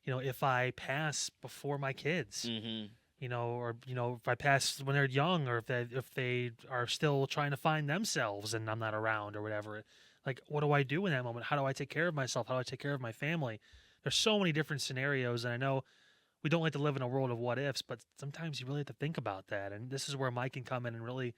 If I pass before my kids? Mm-hmm. If I pass when they're young, or if they are still trying to find themselves and I'm not around or whatever. Like, what do I do in that moment? How do I take care of myself? How do I take care of my family? There's so many different scenarios, and I know we don't like to live in a world of what ifs, but sometimes you really have to think about that. And this is where Mike can come in and really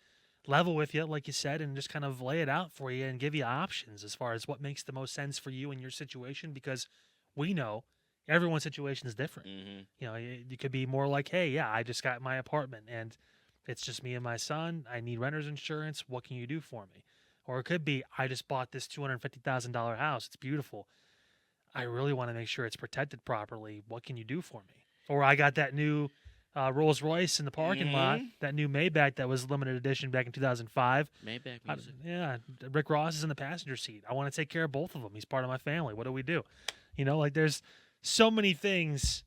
level with you, like you said, and just kind of lay it out for you and give you options as far as what makes the most sense for you in your situation, because we know everyone's situation is different. Mm-hmm. You could be more like, hey, yeah, I just got my apartment and it's just me and my son. I need renter's insurance. What can you do for me? Or it could be, I just bought this $250,000 house. It's beautiful. I really want to make sure it's protected properly. What can you do for me? Or I got that new Rolls Royce in the parking lot, that new Maybach that was limited edition back in 2005. Maybach music. Yeah, Rick Ross is in the passenger seat. I want to take care of both of them. He's part of my family. What do we do? Like there's so many things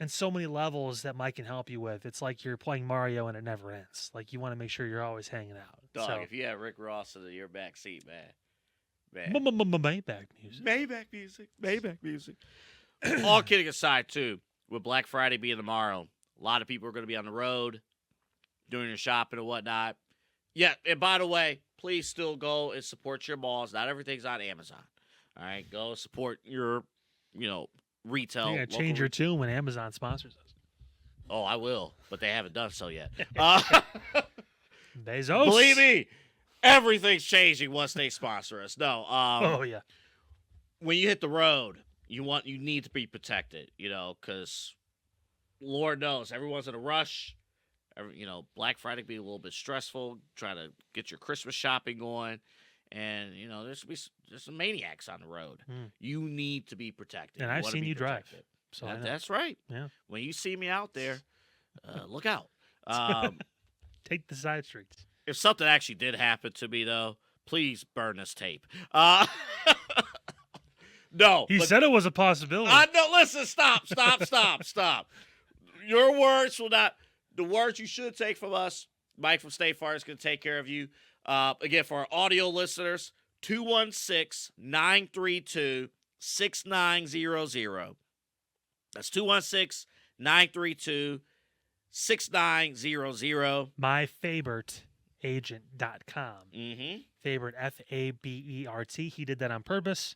and so many levels that Mike can help you with. It's like you're playing Mario and it never ends. Like you want to make sure you're always hanging out. Dog, So, if you had Rick Ross in your back seat, man. Maybach music. Maybach music. Maybach music. All kidding aside, too, with Black Friday being tomorrow, a lot of people are going to be on the road doing their shopping and whatnot. Yeah, and by the way, please still go and support your malls. Not everything's on Amazon. All right, go support your, retail. You gotta change your tune when Amazon sponsors us. Oh, I will, but they haven't done so yet. Bezos. Believe me, everything's changing once they sponsor us. No, Oh yeah. when you hit the road, you need to be protected, because Lord knows everyone's in a rush. Black Friday can be a little bit stressful, trying to get your Christmas shopping going, and there's some maniacs on the road. You need to be protected. And I've seen you drive, so I know. That's right. Yeah. When you see me out there, look out. Take the side streets. If something actually did happen to me, though, please burn this tape. No. He said it was a possibility. No, listen, stop. Your words will not. The words you should take from us, Mike from State Farm is going to take care of you. Again, for our audio listeners, 216-932-6900. That's 216-932-6900. MyFavoriteAgent.com. Mm-hmm. Favorite, Fabert. He did that on purpose.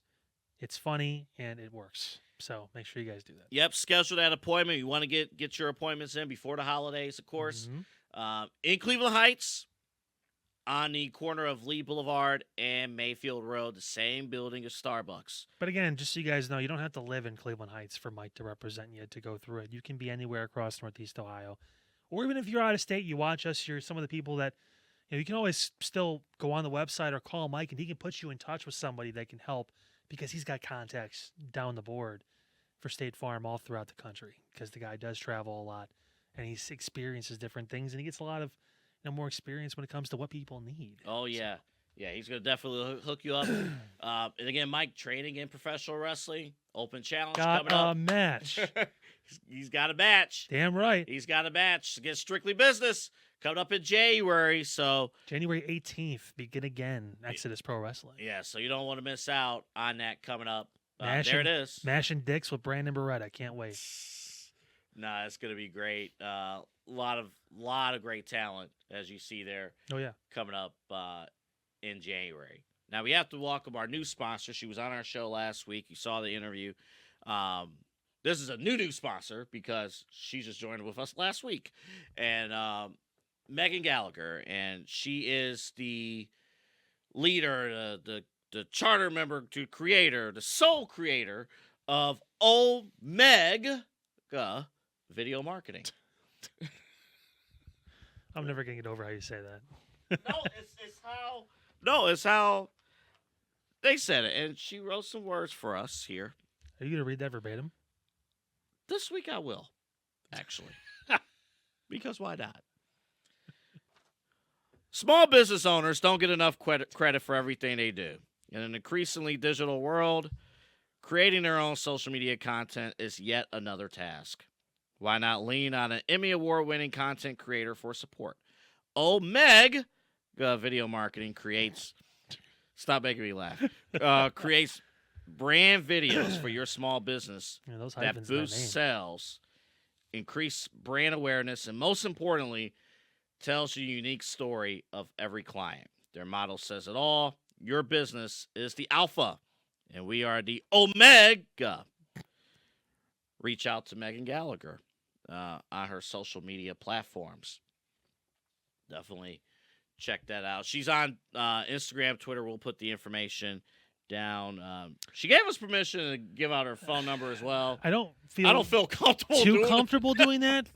It's funny and it works. So make sure you guys do that. Yep, schedule that appointment. You want to get your appointments in before the holidays, of course. Mhm. In Cleveland Heights, on the corner of Lee Boulevard and Mayfield Road, the same building as Starbucks. But again, just so you guys know, you don't have to live in Cleveland Heights for Mike to represent you to go through it. You can be anywhere across Northeast Ohio. Or even if you're out of state, you watch us, you're some of the people that, you can always still go on the website or call Mike and he can put you in touch with somebody that can help because he's got contacts down the board for State Farm all throughout the country because the guy does travel a lot and he experiences different things and he gets a lot of more experience when it comes to what people need. Oh, yeah. So. Yeah, he's going to definitely hook you up. And again, Mike, training in professional wrestling, open challenge Got coming up. a match. He's got a match. Damn right. He's got a match against Strictly Business coming up in January. So January 18th, begin again, Exodus Pro Wrestling. yeah, so you don't want to miss out on that coming up. Mashing- there it is. Mashing dicks with Brandon Beretta. Can't wait. Nah, it's gonna be great. Lot of great talent as you see there Oh yeah. coming up in January. Now we have to welcome our new sponsor. She was on our show last week. You saw the interview. This is a new sponsor because she just joined with us last week, and Megan Gallagher, and she is the leader, the charter member, the sole creator of Omega Video Marketing. I'm never gonna get over how you say that. It's how they said it, and she wrote some words for us here. Are you gonna read that verbatim? This week I will, actually, because why not? Small business owners don't get enough credit for everything they do. In an increasingly digital world, creating their own social media content is yet another task. Why not lean on an Emmy Award-winning content creator for support? Omega Video Marketing creates... Stop making me laugh. Creates brand videos for your small business Yeah, those that hyphens in that boost name. sales, increase brand awareness, and most importantly, tells the unique story of every client. Their motto says it all. Your business is the alpha, and we are the omega. Reach out to Megan Gallagher on her social media platforms. Definitely check that out. She's on Instagram, Twitter. We'll put the information down. She gave us permission to give out her phone number as well. I don't feel comfortable too doing comfortable doing that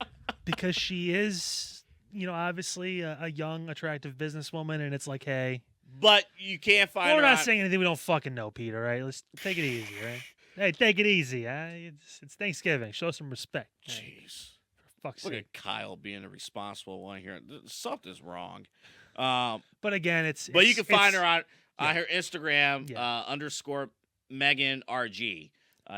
because she is, obviously a young, attractive businesswoman, and it's like, hey, But you can't find Well, we're her not on- saying anything we don't fucking know, Peter. Right? Let's take it easy, right? Hey, take it easy. It's Thanksgiving. Show some respect. Hey, Jeez. for fuck's Look sake. at Kyle being the responsible one here. Something's wrong. But again, But you can find her on yeah. her Instagram Yeah. _ Megan RG.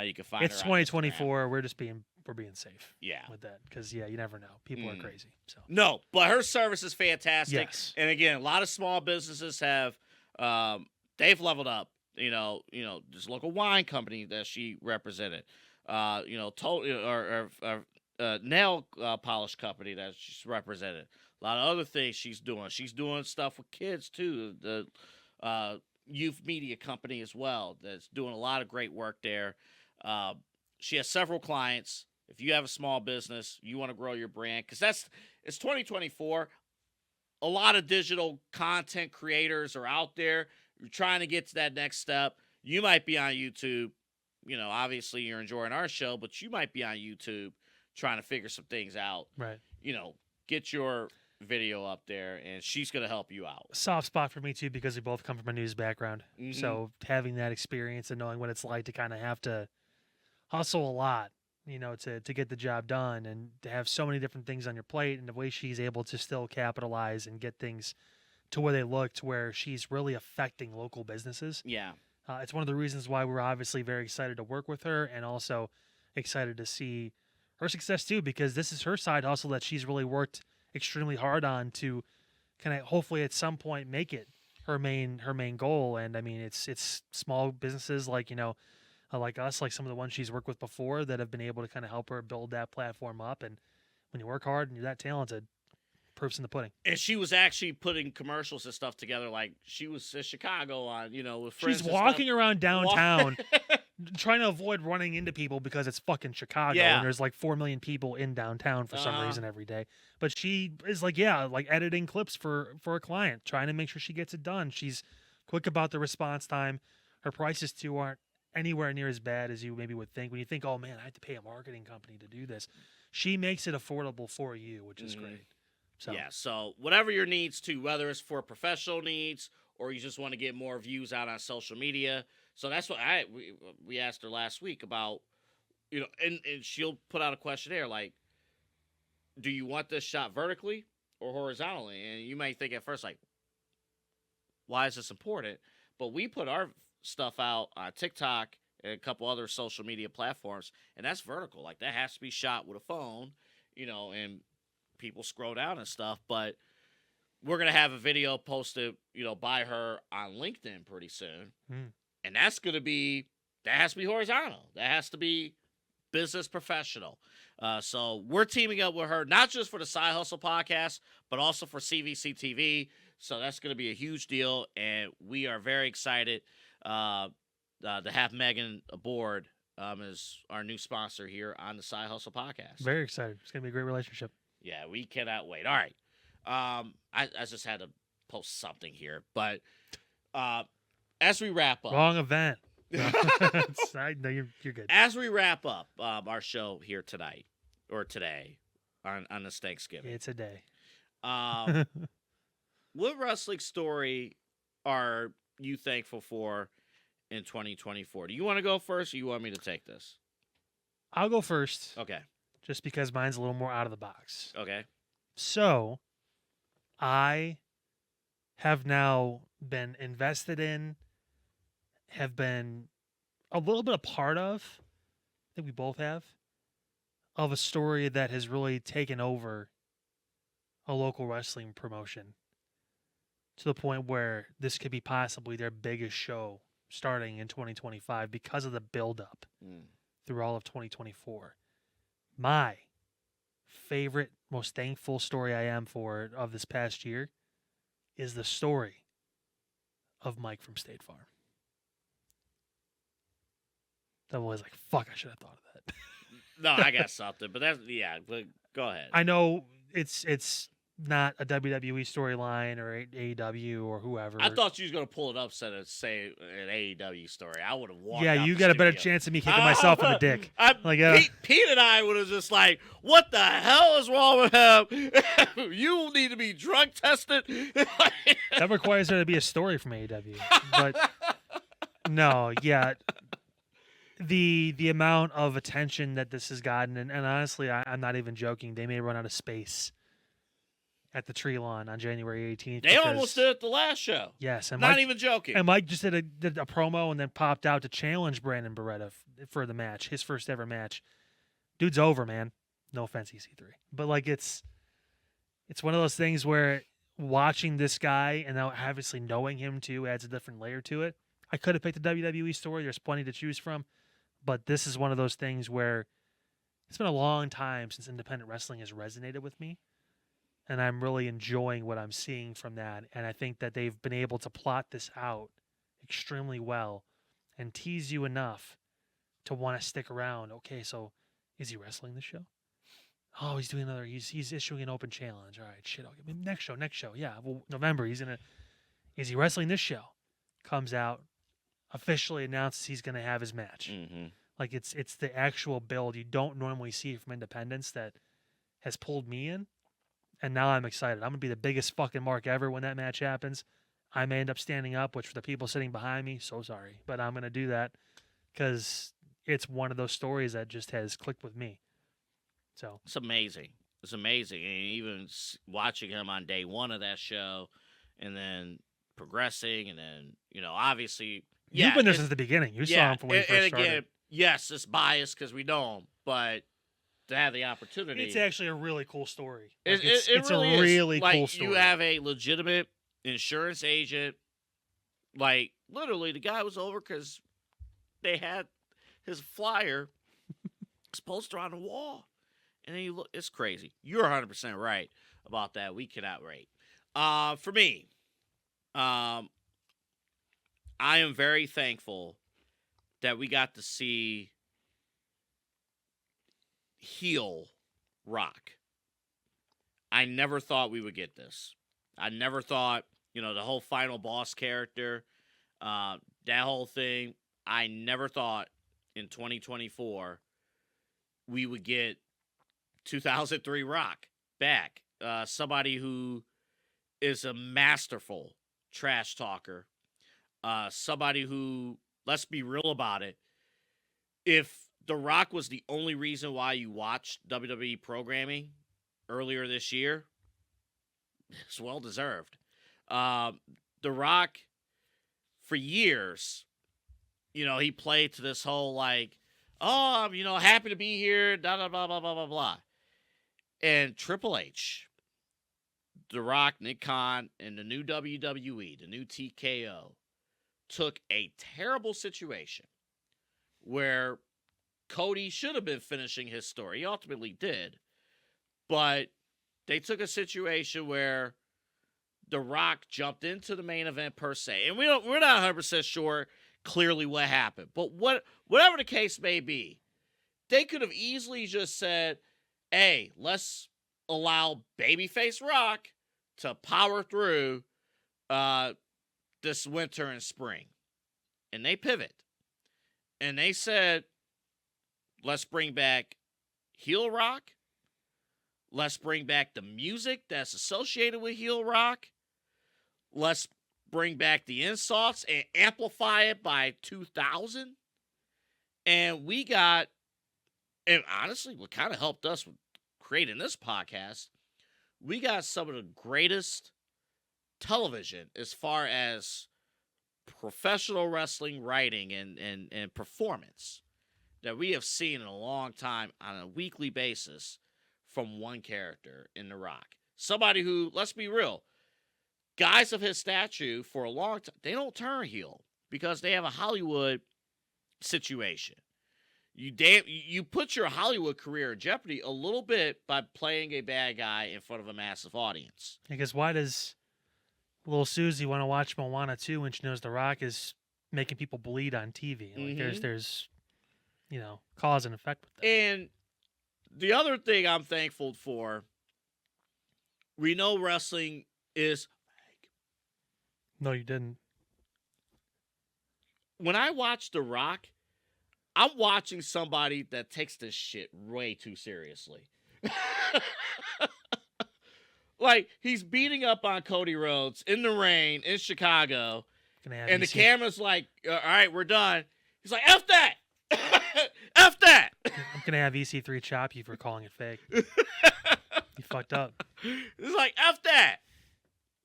You can find It's her on Instagram. 2024. We're being safe. Yeah. With that, because you never know. People are crazy. So No, but her service is fantastic. Yes. And again, a lot of small businesses have they've leveled up. This local wine company that she represented. Nail polish company that she's represented. A lot of other things she's doing. She's doing stuff with kids too. The youth media company as well that's doing a lot of great work there. She has several clients. If you have a small business, you want to grow your brand, because it's 2024. A lot of digital content creators are out there. You're trying to get to that next step. You might be on YouTube. Obviously you're enjoying our show, but you might be on YouTube trying to figure some things out. right. Get your video up there, and she's going to help you out. Soft spot for me too, because we both come from a news background. Mhm. So having that experience and knowing what it's like to kind of have to hustle a lot, to get the job done, and to have so many different things on your plate, and the way she's able to still capitalize and get things to where they look, to where she's really affecting local businesses. Yeah. It's one of the reasons why we're obviously very excited to work with her, and also excited to see her success too, because this is her side hustle that she's really worked extremely hard on to kind of hopefully at some point make it her main goal. And I mean, it's small businesses like like us, like some of the ones she's worked with before, that have been able to kind of help her build that platform up. And when you work hard and you're that talented, proof's in the pudding. And she was actually putting commercials and stuff together. Like, she was in Chicago with friends. She's and walking stuff. around downtown trying to avoid running into people because it's fucking Chicago, Yeah. and there's like 4 million people in downtown for some Uh-huh. reason every day. But she is like editing clips for a client, trying to make sure she gets it done. She's quick about the response time. Her prices too aren't anywhere near as bad as you maybe would think. When you think, oh man, I have to pay a marketing company to do this, she makes it affordable for you, which is great. So Yeah, so whatever your needs too, whether it's for professional needs or you just want to get more views out on social media. So that's what we asked her last week about, and she'll put out a questionnaire like, do you want this shot vertically or horizontally? And you might think at first like, why is this important? But we put our stuff out on TikTok and a couple other social media platforms, and that's vertical. Like, that has to be shot with a phone, and people scroll down and stuff. But we're going to have a video posted, by her on LinkedIn pretty soon. And that has to be horizontal. That has to be business professional. So we're teaming up with her, not just for the Side Hustle podcast, but also for CVC TV. So that's going to be a huge deal. And we are very excited to have Megan aboard as our new sponsor here on the Side Hustle podcast. very excited. It's gonna be a great relationship. Yeah, we cannot wait. All right. I just had to post something here. But as we wrap up. Wrong event. No, you're good. As we wrap up our show here tonight, or today, on this Thanksgiving, It's a day. what wrestling story are you thankful for in 2024? Do you want to go first, or you want me to take this? I'll go first, Okay. just because mine's a little more out of the box. Okay. So, I have now been invested in, have been a little bit a part of, I think we both have, of a story that has really taken over a local wrestling promotion to the point where this could be possibly their biggest show starting in 2025 because of the buildup through all of 2024. My favorite, most thankful story I am for of this past year is the story of Mike from State Farm. That was like, fuck, I should have thought of that. No, I got something, but but go ahead. I know it's not a WWE storyline or AEW or whoever. I thought you was gonna pull it up, say an AEW story. I would have walked. Yeah, out you the got a better studio. chance of me kicking myself in the dick. Pete and I would have just like, what the hell is wrong with him? You need to be drug tested. That requires there to be a story from AEW. But no, yeah. The amount of attention that this has gotten, and honestly, I'm not even joking. They may run out of space at the Tree Lawn on January 18th. They almost did it the last show. Yes, and Not even joking. And Mike just did a promo and then popped out to challenge Brandon Beretta for the match, his first ever match. Dude's over, man. No offense, EC3, but like it's one of those things where watching this guy and now obviously knowing him too adds a different layer to it. I could have picked a WWE story. There's plenty to choose from, but this is one of those things where it's been a long time since independent wrestling has resonated with me. And I'm really enjoying what I'm seeing from that. And I think that they've been able to plot this out extremely well and tease you enough to want to stick around. Okay, so is he wrestling this show? Oh, he's doing another. He's issuing an open challenge. All right, shit. Okay, next show. Yeah, well, November. Is he wrestling this show? Comes out, officially announces he's gonna have his match. Mm-hmm. Like it's the actual build you don't normally see from independents that has pulled me in. And now I'm excited. I'm going to be the biggest fucking mark ever when that match happens. I may end up standing up, which for the people sitting behind me, so sorry. But I'm going to do that because it's one of those stories that just has clicked with me. So it's amazing. It's amazing. And even watching him on day one of that show and then progressing and then, obviously. You've been there since the beginning. You saw him from when he first started. Again, yes, it's biased because we know him, but to have the opportunity. It's actually a really cool story. Like it's really a is. really like, cool story. You have a legitimate insurance agent. Like, literally, the guy was over because they had his flyer, his poster on the wall. And then it's crazy. You're 100% right about that. We cannot rate. For me, I am very thankful that we got to see heel Rock. I never thought we would get this. I never thought, the whole final boss character, that whole thing, I never thought in 2024 we would get 2003 Rock back. Somebody who is a masterful trash talker. Somebody who, let's be real about it, if The Rock was the only reason why you watched WWE programming earlier this year, it's well deserved. The Rock, for years, he played to this whole like, oh, I'm, happy to be here, blah, blah, blah, blah, blah, blah, blah. And Triple H, The Rock, Nick Khan, and the new WWE, the new TKO, took a terrible situation where Cody should have been finishing his story. He ultimately did. But they took a situation where The Rock jumped into the main event per se. And we're not 100% sure clearly what happened. But whatever the case may be, they could have easily just said, hey, let's allow babyface Rock to power through this winter and spring. And they pivot. And they said, let's bring back heel Rock. Let's bring back the music that's associated with heel Rock. Let's bring back the insults and amplify it by 2,000. And we got, and honestly, what kind of helped us with creating this podcast, we got some of the greatest television as far as professional wrestling writing and performance that we have seen in a long time on a weekly basis from one character in The Rock. Somebody who, let's be real, guys of his stature for a long time, they don't turn heel because they have a Hollywood situation. You put your Hollywood career in jeopardy a little bit by playing a bad guy in front of a massive audience. Because why does little Susie want to watch Moana 2 when she knows The Rock is making people bleed on TV? Like there's cause and effect with that. And the other thing I'm thankful for, we know wrestling is. No, you didn't. When I watch The Rock, I'm watching somebody that takes this shit way too seriously. Like, he's beating up on Cody Rhodes in the rain in Chicago, and the camera's like, all right, we're done. He's like, F that! F that! I'm going to have EC3 chop you for calling it fake. You fucked up. He's like, F that!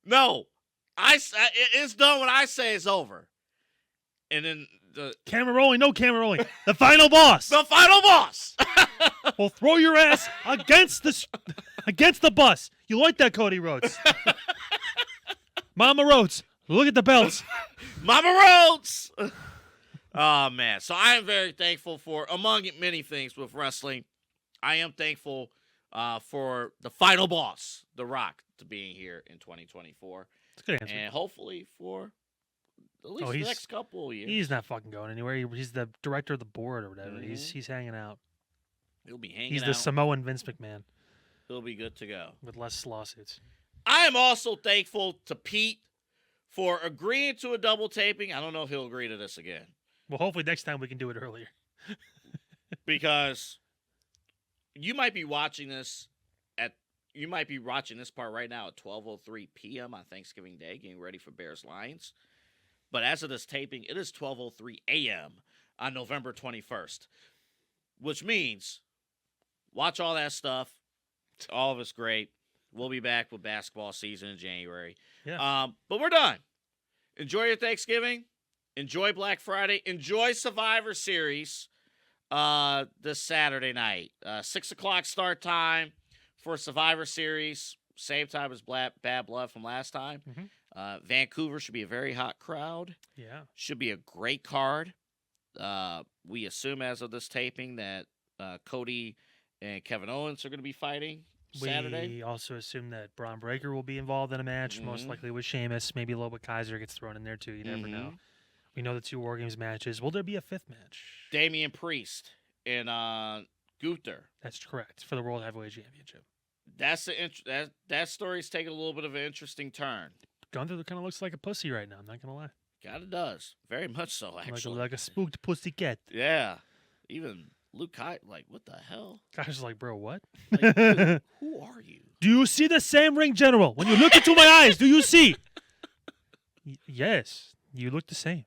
No. It's done when I say it's over. And then the camera rolling, no camera rolling. The final boss. The final boss. Will throw your ass against the bus. You like that, Cody Rhodes? Mama Rhodes, look at the belts. Mama Rhodes. Oh man! So I am very thankful for, among many things with wrestling, I am thankful for the final boss, The Rock, to being here in 2024, That's a good answer. and hopefully for at least the next couple of years. He's not fucking going anywhere. He's the director of the board or whatever. Mhm. He's hanging out. He'll be hanging He's out. the Samoan Vince McMahon He'll be good to go. with less lawsuits. I am also thankful to Pete for agreeing to a double taping. I don't know if he'll agree to this again, Well, hopefully next time we can do it earlier. because you might be watching this part right now at 12:03 p.m. on Thanksgiving Day, getting ready for Bears Lions. But as of this taping, it is 12:03 a.m. on November 21st, which means watch all that stuff. All of it's great. We'll be back with basketball season in January. Yeah. But we're done. Enjoy your Thanksgiving. Enjoy Black Friday. Enjoy Survivor Series this Saturday night. 6 o'clock start time for Survivor Series. Same time as Bad Blood from last time. Mhm. Vancouver should be a very hot crowd. Yeah. Should be a great card. We assume as of this taping that Cody and Kevin Owens are going to be fighting Saturday. We also assume that Braun Breaker will be involved in a match, most Mhm. likely with Sheamus. Maybe a little bit Kaiser gets thrown in there too. You never know. We know the 2 Wargames matches. Will there be a 5th match? Damian Priest and Gunther. That's correct, for the World Heavyweight Championship. That's that story's taking a little bit of an interesting turn. Gunther kind of looks like a pussy right now. I'm not gonna lie, Kind of does, very much so. Actually, like a spooked pussycat. yeah. Even Luke like, what the hell? Kaiser's like, bro, what? Like, dude, who are you? Do you see the same ring, General? When you look into my eyes, do you see? Yes, you look the same.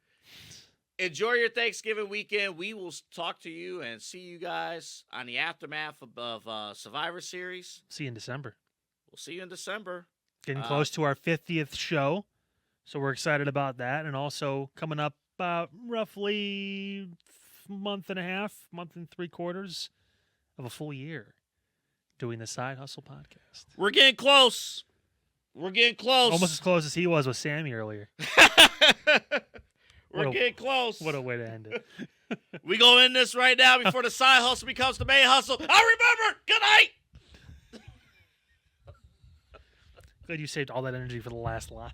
Enjoy your Thanksgiving weekend. We will talk to you and see you guys on the aftermath of Survivor Series. See you in December. We'll see you in December. Getting close to our 50th show, so we're excited about that. And also coming up roughly month and 3/4 of a full year doing the Side Hustle podcast. We're getting close. We're getting close. Almost as close as he was with Sammy earlier. We're getting close. What a way to end it. We go in this right now before the side hustle becomes the main hustle. I remember. Good night. Good you saved all that energy for the last line.